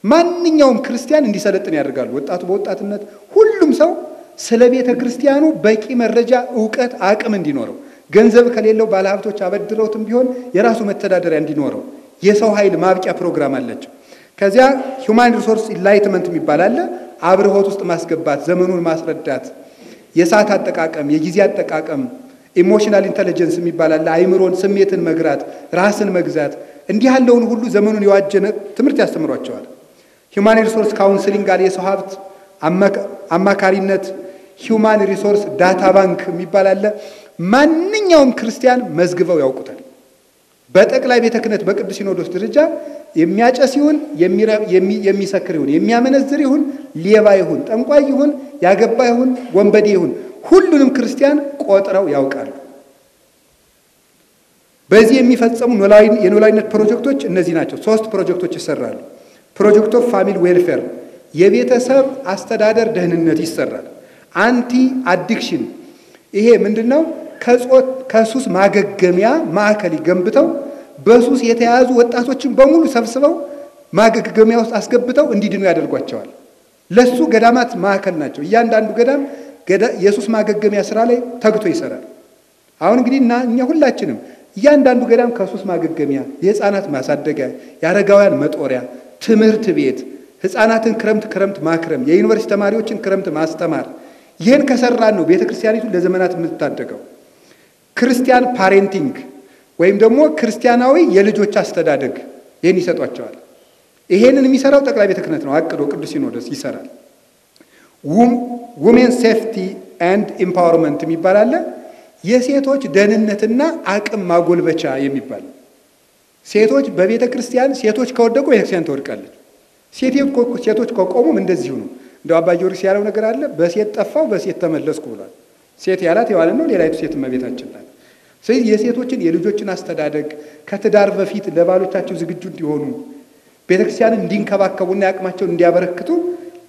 ማንኛውም ክርስቲያን እንዲሰለጥን ያደርጋሉ። ወጣቱ በወጣትነት ሁሉም ሰው ስለ ቤተ ክርስቲያኑ በቂ መረጃ፣ ዕውቀት፣ አቅም እንዲኖረው ገንዘብ ከሌለው ባለሀብቶች አበድረውትም ቢሆን የራሱ መተዳደሪያ እንዲኖረው የሰው ኃይል ማብቂያ ፕሮግራም አላቸው። ከዚያ ሂውማን ሪሶርስ ኢንላይትመንት የሚባል አለ። አብርሆት ውስጥ ማስገባት፣ ዘመኑን ማስረዳት፣ የሰዓት አጠቃቀም፣ የጊዜ አጠቃቀም ኢሞሽናል ኢንተለጀንስ የሚባል አይምሮን ስሜትን መግራት ራስን መግዛት እንዲህ ያለውን ሁሉ ዘመኑን የዋጀነ ትምህርት ያስተምሯቸዋል። ሂውማን ሪሶርስ ካውንስሊንግ ጋር የሰው ሀብት አማካሪነት ሂውማን ሪሶርስ ዳታ ባንክ የሚባል አለ። ማንኛውም ክርስቲያን መዝግበው ያውቁታል። በጠቅላይ ቤተ ክህነት በቅዱስ ሲኖዶስ ደረጃ የሚያጨስ ይሁን የሚሰክር ይሁን የሚያመነዝር ይሁን ሌባ ይሁን ጠንቋይ ይሁን ያገባ ይሁን ወንበዴ ይሁን ሁሉንም ክርስቲያን ቆጥረው ያውቃሉ። በዚህ የሚፈጸሙ የኖላዊነት ፕሮጀክቶች እነዚህ ናቸው። 3 ፕሮጀክቶች ይሰራሉ። ፕሮጀክት ኦፍ ፋሚሊ ዌልፌር የቤተሰብ አስተዳደር ደህንነት ይሰራል። አንቲ አዲክሽን ይሄ ምንድነው? ከሱስ ማገገሚያ ማዕከል ገንብተው በሱስ የተያዙ ወጣቶችን በሙሉ ሰብስበው ማገገሚያ ውስጥ አስገብተው እንዲድኑ ያደርጓቸዋል። ለሱ ገዳማት ማዕከል ናቸው። እያንዳንዱ ገዳም የሱስ ማገገሚያ ስራ ላይ ተግቶ ይሰራል። አሁን እንግዲህ እኛ ሁላችንም እያንዳንዱ ገዳም ከሱስ ማገገሚያ፣ የህፃናት ማሳደጊያ፣ የአረጋውያን መጦሪያ፣ ትምህርት ቤት፣ ህፃናትን ክረምት ማክረም፣ የዩኒቨርሲቲ ተማሪዎችን ክረምት ማስተማር ይህን ከሰራን ነው ቤተክርስቲያኒቱ ለዘመናት የምትታደገው። ክርስቲያን ፓሬንቲንግ ወይም ደግሞ ክርስቲያናዊ የልጆች አስተዳደግ ይህን ይሰጧቸዋል። ይሄንን የሚሰራው ጠቅላይ ቤተ ክህነት ነው። አቅዶ ቅዱስ ሲኖዶስ ይሰራል። ውሜን ሴፍቲ ኤንድ ኢምፓወርመንት የሚባል አለ። የሴቶች ደህንነትና አቅም ማጎልበቻ የሚባል ሴቶች በቤተ ክርስቲያን ሴቶች ከወደቁ ቤተ ክርስቲያን ትወድቃለች። ሴቶች ከቆሙም እንደዚሁ ነው። እንደው አባ ጊዮርጊስ ያለው ነገር አለ። በሴት ጠፋው በሴት ተመለስኩ ብሏል። ሴት ያላት የዋለ ነው። ሌላይቱ ሴት እመቤታችን ናት። ስለዚህ የሴቶችን የልጆችን አስተዳደግ ከትዳር በፊት ለባሎቻቸው ዝግጁ እንዲሆኑ ቤተክርስቲያንን እንዲንከባከቡና ያቅማቸውን እንዲያበረክቱ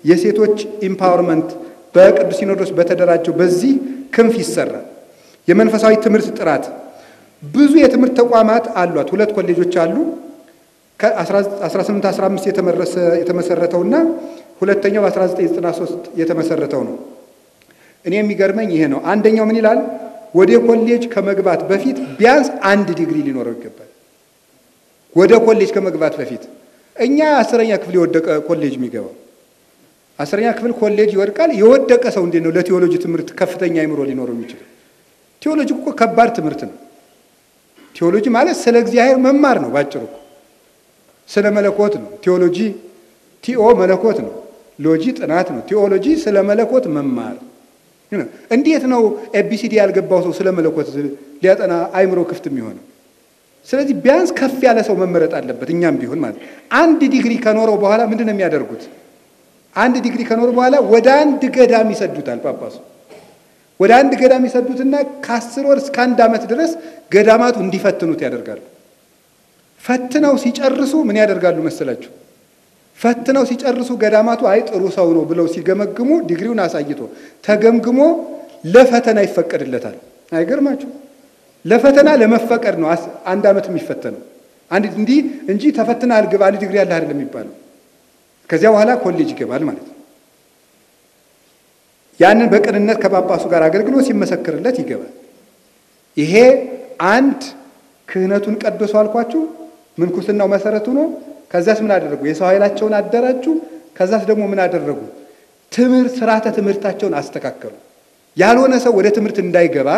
የሴቶች ኢምፓወርመንት በቅዱስ ሲኖዶስ በተደራጀው በዚህ ክንፍ ይሰራል። የመንፈሳዊ ትምህርት ጥራት ብዙ የትምህርት ተቋማት አሏት። 2 ኮሌጆች አሉ። ከ1815 የተመሰረተውና ሁለተኛው በ1993 የተመሰረተው ነው። እኔ የሚገርመኝ ይሄ ነው። አንደኛው ምን ይላል? ወደ ኮሌጅ ከመግባት በፊት ቢያንስ 1 ዲግሪ ሊኖረው ይገባል። ወደ ኮሌጅ ከመግባት በፊት እኛ 10ኛ ክፍል የወደቀ ኮሌጅ የሚገባው 10ኛ ክፍል ኮሌጅ ይወድቃል። የወደቀ ሰው እንዴት ነው ለቴዎሎጂ ትምህርት ከፍተኛ አይምሮ ሊኖረው የሚችለው? ቴዎሎጂ እኮ ከባድ ትምህርት ነው። ቴዎሎጂ ማለት ስለ እግዚአብሔር መማር ነው ባጭሩ። ስለ መለኮት ነው ቴዎሎጂ። ቲኦ መለኮት ነው፣ ሎጂ ጥናት ነው። ቴዎሎጂ ስለ መለኮት መማር። እንዴት ነው ኤቢሲዲ ያልገባው ሰው ስለ መለኮት ሊያጠና አይምሮ ክፍት የሚሆነው? ስለዚህ ቢያንስ ከፍ ያለ ሰው መመረጥ አለበት። እኛም ቢሆን ማለት 1 ዲግሪ ከኖረው በኋላ ምንድን ነው የሚያደርጉት? 1 ዲግሪ ከኖረው በኋላ ወደ 1 ገዳም ይሰዱታል ጳጳሱ። ወደ 1 ገዳም ይሰዱትና ከ10 ወር እስከ 1 ዓመት ድረስ ገዳማቱ እንዲፈትኑት ያደርጋሉ። ፈትነው ሲጨርሱ ምን ያደርጋሉ መሰላችሁ? ፈትነው ሲጨርሱ ገዳማቱ አይ ጥሩ ሰው ነው ብለው ሲገመግሙ ዲግሪውን አሳይቶ ተገምግሞ ለፈተና ይፈቀድለታል። አይገርማችሁ? ለፈተና ለመፈቀድ ነው 1 ዓመት የሚፈተነው። እንጂ ተፈትነሃል ግባ 1 ዲግሪ ያለህ አይደለም የሚባለው። ከዚያ በኋላ ኮሌጅ ይገባል ማለት ነው። ያንን በቅንነት ከጳጳሱ ጋር አገልግሎ ሲመሰክርለት ይገባል። ይሄ አንድ ክህነቱን ቀድሶ አልኳችሁ ምንኩስናው መሰረቱ ነው። ከዛስ ምን አደረጉ? የሰው ኃይላቸውን አደራጁ። ከዛስ ደግሞ ምን አደረጉ? ስርዓተ ትምህርታቸውን አስተካከሉ። ያልሆነ ሰው ወደ ትምህርት እንዳይገባ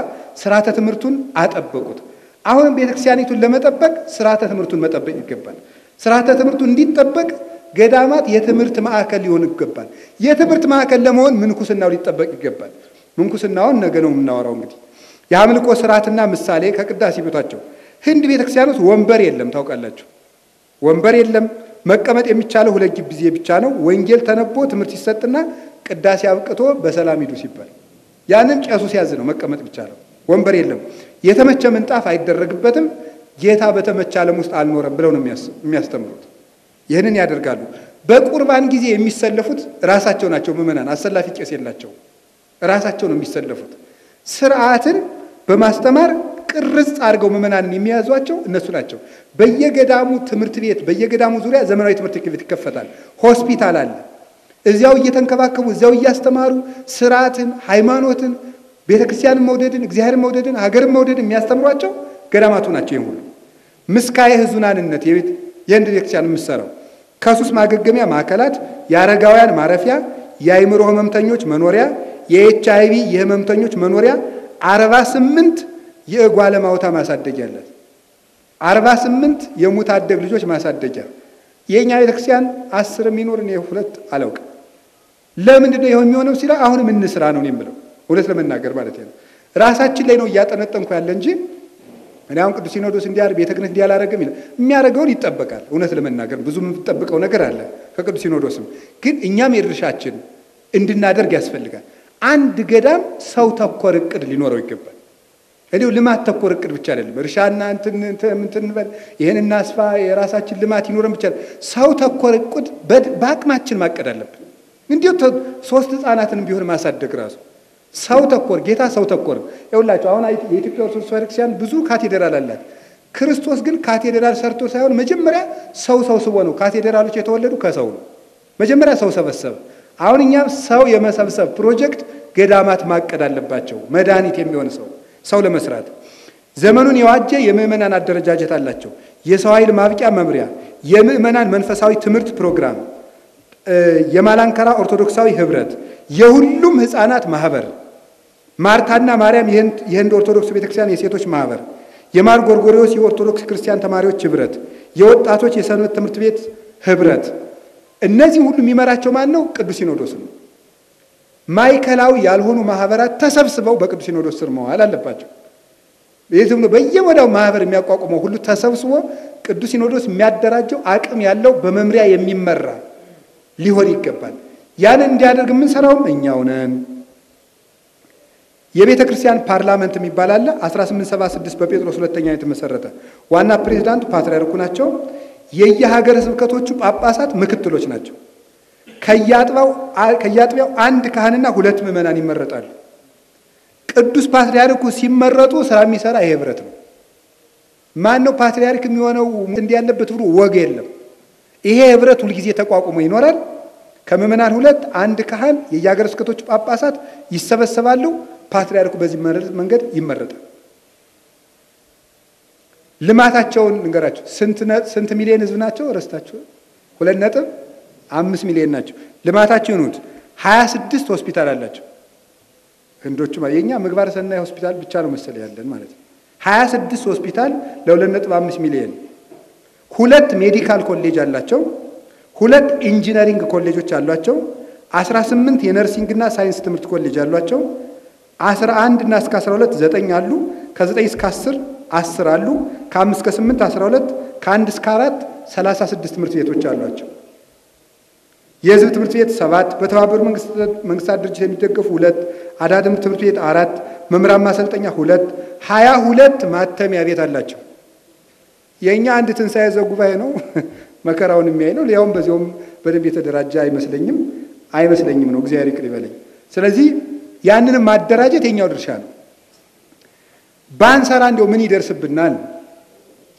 ስርዓተ ትምህርቱን አጠበቁት። አሁን ቤተክርስቲያኒቱን ለመጠበቅ ስርዓተ ትምህርቱን መጠበቅ ይገባል። ስርዓተ ትምህርቱ እንዲጠበቅ ገዳማት የትምህርት ማዕከል ሊሆን ይገባል። የትምህርት ማዕከል ለመሆን ምንኩስናው ሊጠበቅ ይገባል። ምንኩስናውን ነገ ነው የምናወራው። እንግዲህ የአምልኮ ስርዓትና ምሳሌ ከቅዳሴ ቤታቸው ህንድ ቤተክርስቲያን ውስጥ ወንበር የለም ታውቃላችሁ። ወንበር የለም። መቀመጥ የሚቻለው 2 ጊዜ ብቻ ነው። ወንጌል ተነቦ ትምህርት ይሰጥና ቅዳሴ አብቅቶ በሰላም ሂዱ ሲባል ያንን ቄሱ ሲያዝ ነው መቀመጥ ብቻ ነው። ወንበር የለም። የተመቸ ምንጣፍ አይደረግበትም። ጌታ በተመቸ ዓለም ውስጥ አልኖረም ብለው ነው የሚያስተምሩት። ይህንን ያደርጋሉ። በቁርባን ጊዜ የሚሰለፉት ራሳቸው ናቸው። ምዕመናን አሰላፊ ቄስ የላቸው። ራሳቸው ነው የሚሰለፉት። ስርዓትን በማስተማር ቅርጽ አድርገው ምዕመናንን የሚያዟቸው እነሱ ናቸው። በየገዳሙ ትምህርት ቤት በየገዳሙ ዙሪያ ዘመናዊ ትምህርት ቤት ይከፈታል። ሆስፒታል አለ። እዚያው እየተንከባከቡ እዚያው እያስተማሩ ስርዓትን፣ ሃይማኖትን፣ ቤተክርስቲያንን መውደድን፣ እግዚአብሔርን መውደድን፣ ሀገርን መውደድን የሚያስተምሯቸው ገዳማቱ ናቸው። ይሁን ምስካየ ሕዙናንነት የህንድ ቤተክርስቲያን የምትሰራው ከሱስ ማገገሚያ ማዕከላት፣ የአረጋውያን ማረፊያ፣ የአይምሮ ህመምተኞች መኖሪያ፣ የኤችአይቪ የህመምተኞች መኖሪያ 48 የጓለ ማውታ ማሳደጊያ አላት። 48 የሙት አደግ ልጆች ማሳደጊያ። የኛ ቤተክርስቲያን 10 የሚኖር ነው 2 አላውቅም። ለምንድን ነው ይሄው የሚሆነው ሲላ አሁንም እንስራ ነው የምለው እውነት ለመናገር ማለት ነው። ራሳችን ላይ ነው እያጠነጠንኩ ያለ እንጂ እኔ አሁን ቅዱስ ሲኖዶስ እንዲያር ቤተ ክህነት እንዲያላረግም ይላል የሚያረጋውን ይጠበቃል። እውነት ለመናገር ብዙ የምንጠብቀው ነገር አለ ከቅዱስ ሲኖዶስም፣ ግን እኛም የድርሻችን እንድናደርግ ያስፈልጋል። አንድ ገዳም ሰው ተኮር እቅድ ሊኖረው ይገባል። እኔው ልማት ተኮር እቅድ ብቻ አይደለም። እርሻና እንትን በል ይሄን እናስፋ የራሳችን ልማት ይኖረን ብቻ ሰው ተኮር እቅድ በአቅማችን ማቀድ አለብን። እንዲሁ 3 ህፃናትን ቢሆን ማሳደግ ራሱ ሰው ተኮር ጌታ ሰው ተኮር ይውላችሁ። አሁን የኢትዮጵያ ኦርቶዶክስ ቤተክርስቲያን ብዙ ካቴድራል አላት። ክርስቶስ ግን ካቴድራል ሰርቶ ሳይሆን መጀመሪያ ሰው ስቦ ነው። ካቴድራሎች የተወለዱ ከሰው ነው። መጀመሪያ ሰው ሰበሰበ። አሁን እኛም ሰው የመሰብሰብ ፕሮጀክት ገዳማት ማቀድ አለባቸው። መድኃኒት የሚሆን ሰው ለመስራት ዘመኑን የዋጀ የምእመናን አደረጃጀት አላቸው። የሰው ኃይል ማብቂያ መምሪያ፣ የምእመናን መንፈሳዊ ትምህርት ፕሮግራም፣ የማላንከራ ኦርቶዶክሳዊ ህብረት፣ የሁሉም ህፃናት ማህበር፣ ማርታና ማርያም የህንድ ኦርቶዶክስ ቤተክርስቲያን የሴቶች ማህበር፣ የማር ጎርጎሪዎስ የኦርቶዶክስ ክርስቲያን ተማሪዎች ህብረት፣ የወጣቶች የሰንበት ትምህርት ቤት ህብረት። እነዚህ ሁሉ የሚመራቸው ማን ነው? ቅዱስ ሲኖዶስ ነው። ማዕከላዊ ያልሆኑ ማህበራት ተሰብስበው በቅዱስ ሲኖዶስ ስር መዋል አለባቸው። ይሄም ነው በየወዳው ማህበር የሚያቋቁመው ሁሉ ተሰብስቦ ቅዱስ ሲኖዶስ የሚያደራጀው አቅም ያለው በመምሪያ የሚመራ ሊሆን ይገባል። ያንን እንዲያደርግ የምንሰራውም እኛው ነን። የቤተ ክርስቲያን ፓርላመንት የሚባል አለ። 1876 በጴጥሮስ ሁለተኛ የተመሰረተ ዋና ፕሬዝዳንት ፓትርያርኩ ናቸው። የየሀገረ ስብከቶቹ ጳጳሳት ምክትሎች ናቸው። ከያጥቢያው 1 ካህንና 2 ምዕመናን ይመረጣሉ። ቅዱስ ፓትርያርኩ ሲመረጡ ስራ የሚሰራ ይሄ ህብረት ነው። ማን ነው ፓትርያርክ የሚሆነው እንዲያለበት ብሎ ወግ የለም። ይሄ ህብረት ሁሉ ጊዜ ተቋቁሞ ይኖራል። ከምዕመናን 2 1 ካህን የየሀገረ ስብከቶቹ ጳጳሳት ይሰበሰባሉ። ፓትርያርኩ በዚህ መንገድ ይመረጣል። ልማታቸውን እንገራቸው። ስንት ሚሊዮን ህዝብ ናቸው? ረስታቸው 2.5 ሚሊዮን ናቸው። ልማታቸው ይኑት 26 ሆስፒታል አላቸው። ህንዶቹ የኛ ምግባረ ሰናይ ሆስፒታል ብቻ ነው መሰለ ያለን ማለት ነው። 26 ሆስፒታል ለ2.5 ሚሊዮን፣ 2 ሜዲካል ኮሌጅ አላቸው፣ 2 ኢንጂነሪንግ ኮሌጆች አሏቸው፣ 18 የነርሲንግ እና ሳይንስ ትምህርት ኮሌጅ አሏቸው፣ 11 እና እስከ 12 9 አሉ፣ ከ9 እስከ 10 አሉ፣ ከ5 እስከ 8 12፣ ከ1 እስከ 4 36 ትምህርት ቤቶች አሏቸው። የህዝብ ትምህርት ቤት 7፣ በተባበሩ መንግስታት ድርጅት የሚደገፉ 2፣ አዳድም ትምህርት ቤት 4፣ መምህራን ማሰልጠኛ 2፣ 22 ማተሚያ ቤት አላቸው። የኛ አንድ ትንሣኤ ዘጉባኤ ነው መከራውን የሚያይ ነው። ሊያውም በዚያውም በደንብ የተደራጀ አይመስለኝም ነው። እግዚአብሔር ይቅር ይበለኝ። ስለዚህ ያንንም ማደራጀት የኛው ድርሻ ነው። ባንሰራ እንደው ምን ይደርስብናል?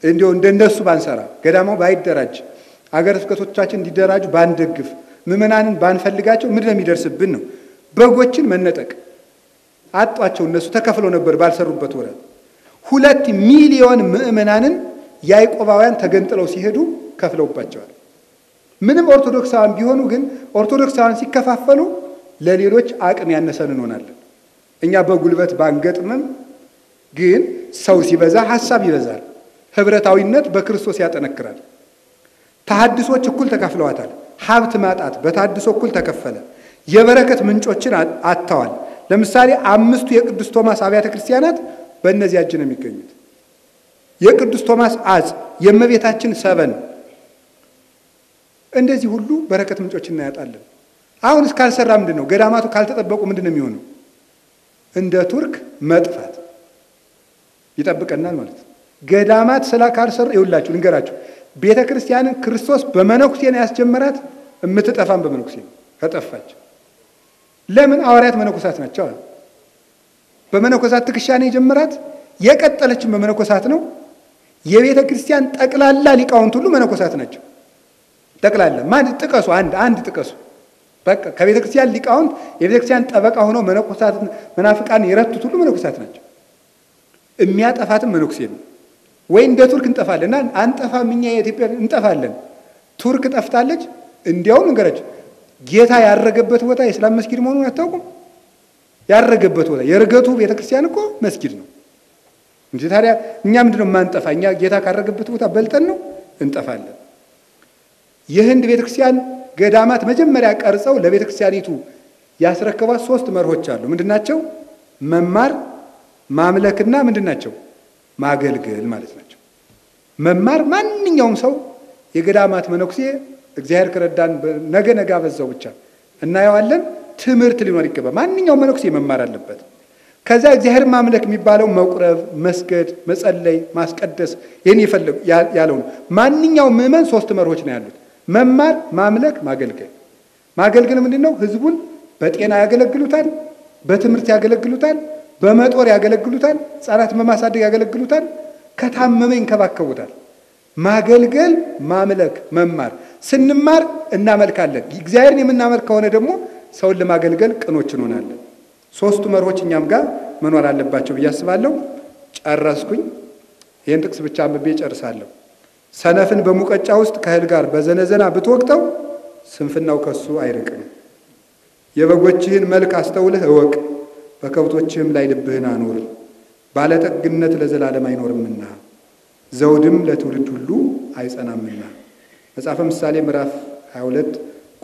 እንደው እንደነሱ ባንሰራ፣ ገዳማው ባይደራጅ፣ አገረ ስብከቶቻችን እንዲደራጁ ባንደግፍ፣ ምዕመናንን ባንፈልጋቸው ምንድነው የሚደርስብን ነው? በጎችን መነጠቅ አጧቸው። እነሱ ተከፍለው ነበር ባልሰሩበት ወራት 2 ሚሊዮን ምዕመናንን ያዕቆባውያን ተገንጥለው ሲሄዱ ከፍለውባቸዋል። ምንም ኦርቶዶክሳውያን ቢሆኑ ግን ኦርቶዶክሳውያን ሲከፋፈሉ ለሌሎች አቅም ያነሰን እንሆናለን። እኛ በጉልበት ባንገጥምም ግን ሰው ሲበዛ ሐሳብ ይበዛል። ህብረታዊነት በክርስቶስ ያጠነክራል። ተሐድሶች እኩል ተከፍለዋታል። ሀብት ማጣት በተሐድሶ እኩል ተከፈለ። የበረከት ምንጮችን አጥተዋል። ለምሳሌ 5ቱ የቅዱስ ቶማስ አብያተ ክርስቲያናት በእነዚህ እጅ ነው የሚገኙት። የቅዱስ ቶማስ አጽ፣ የእመቤታችን ሰበን፣ እንደዚህ ሁሉ በረከት ምንጮችን እናያጣለን። አሁን እስካልሰራ ምንድነው? ገዳማቱ ካልተጠበቁ ምንድነው የሚሆነው? እንደ ቱርክ መጥፋት ይጠብቀናል ማለት ነው። ገዳማት ካልሰሩ ይውላችሁ ልንገራችሁ፣ ቤተ ክርስቲያንን ክርስቶስ በመነኩሴ ነው ያስጀመራት። የምትጠፋም በመነኩሴ ነው። ከጠፋች ለምን? ሐዋርያት መነኮሳት ናቸው። በመነኮሳት ትከሻ ነው የጀመራት። የቀጠለችም በመነኮሳት ነው። የቤተ ክርስቲያን ጠቅላላ ሊቃውንት ሁሉ መነኮሳት ናቸው። ጠቅላላ ማን ጥቀሱ? አንድ ጥቀሱ። በቃ ከቤተ ክርስቲያን ሊቃውንት የቤተ ክርስቲያን ጠበቃ ሆነው መነኮሳት መናፍቃን የረቱት ሁሉ መነኮሳት ናቸው። የሚያጠፋትም መነኩሴ ነው። ወይ እንደ ቱርክ እንጠፋለንና አንጠፋም። እኛ የኢትዮጵያ እንጠፋለን። ቱርክ ጠፍታለች። እንዲያው ንገረች ጌታ ያረገበት ቦታ የእስላም መስጊድ መሆኑን አታውቁም? ያረገበት ቦታ የርገቱ ቤተ ክርስቲያን እኮ መስጊድ ነው። እንጂ ታዲያ እኛ ምንድነው ማንጠፋ? እኛ ጌታ ካረገበት ቦታ በልጠን ነው እንጠፋለን። የህንድ ቤተክርስቲያን ገዳማት መጀመሪያ ቀርጸው ለቤተክርስቲያኒቱ ያስረከቧት 3 መርሆች አሉ። ምንድናቸው? መማር፣ ማምለክና ምንድናቸው? ማገልገል ማለት ናቸው። መማር ማንኛውም ሰው የገዳማት መነኩሴ እግዚአብሔር ከረዳን ነገ በዛው ብቻ እናየዋለን። ትምህርት ሊኖር ይገባል። ማንኛውም መነኩሴ መማር አለበት። ከዛ እግዚአብሔር ማምለክ የሚባለው መቁረብ፣ መስገድ፣ መጸለይ፣ ማስቀደስ ይሄን ያለው ነው። ማንኛውም ምዕመን 3 መርሆች ነው ያሉት። መማር፣ ማምለክ፣ ማገልገል። ማገልገል ምንድነው? ህዝቡን በጤና ያገለግሉታል፣ በትምህርት ያገለግሉታል፣ በመጦር ያገለግሉታል፣ ሕፃናትን በማሳደግ ያገለግሉታል፣ ከታመመ ይንከባከቡታል። ማገልገል፣ ማምለክ፣ መማር። ስንማር እናመልካለን። እግዚአብሔርን የምናመልክ ከሆነ ደግሞ ሰውን ለማገልገል ቅኖች እንሆናለን። 3ቱ መርሆች እኛም ጋር መኖር አለባቸው ብዬ አስባለሁ። ጨረስኩኝ። ይህን ጥቅስ ብቻ አንብቤ ጨርሳለሁ። ሰነፍን በሙቀጫ ውስጥ ከእህል ጋር በዘነዘና ብትወቅተው ስንፍናው ከሱ አይርቅም። የበጎችህን መልክ አስተውለህ እወቅ፣ በከብቶችህም ላይ ልብህን አኑር። ባለጠግነት ለዘላለም አይኖርምና ዘውድም ለትውልድ ሁሉ አይጸናምና። መጽሐፈ ምሳሌ ምዕራፍ 27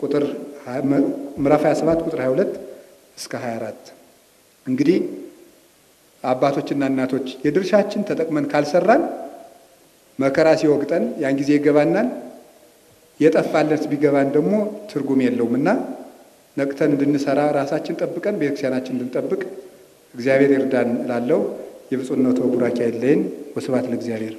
ቁጥር 22 እስከ 24። እንግዲህ አባቶችና እናቶች የድርሻችን ተጠቅመን ካልሰራን መከራ ሲወቅጠን ያን ጊዜ ይገባናል። የጠፋለት ቢገባን ደግሞ ትርጉም የለውምና ነቅተን እንድንሰራ ራሳችን ጠብቀን ቤተክርስቲያናችን እንድንጠብቅ እግዚአብሔር ይርዳን እላለሁ። የብፁዕነቱ ቡራኪ አይለየን። ወስብሐት ለእግዚአብሔር።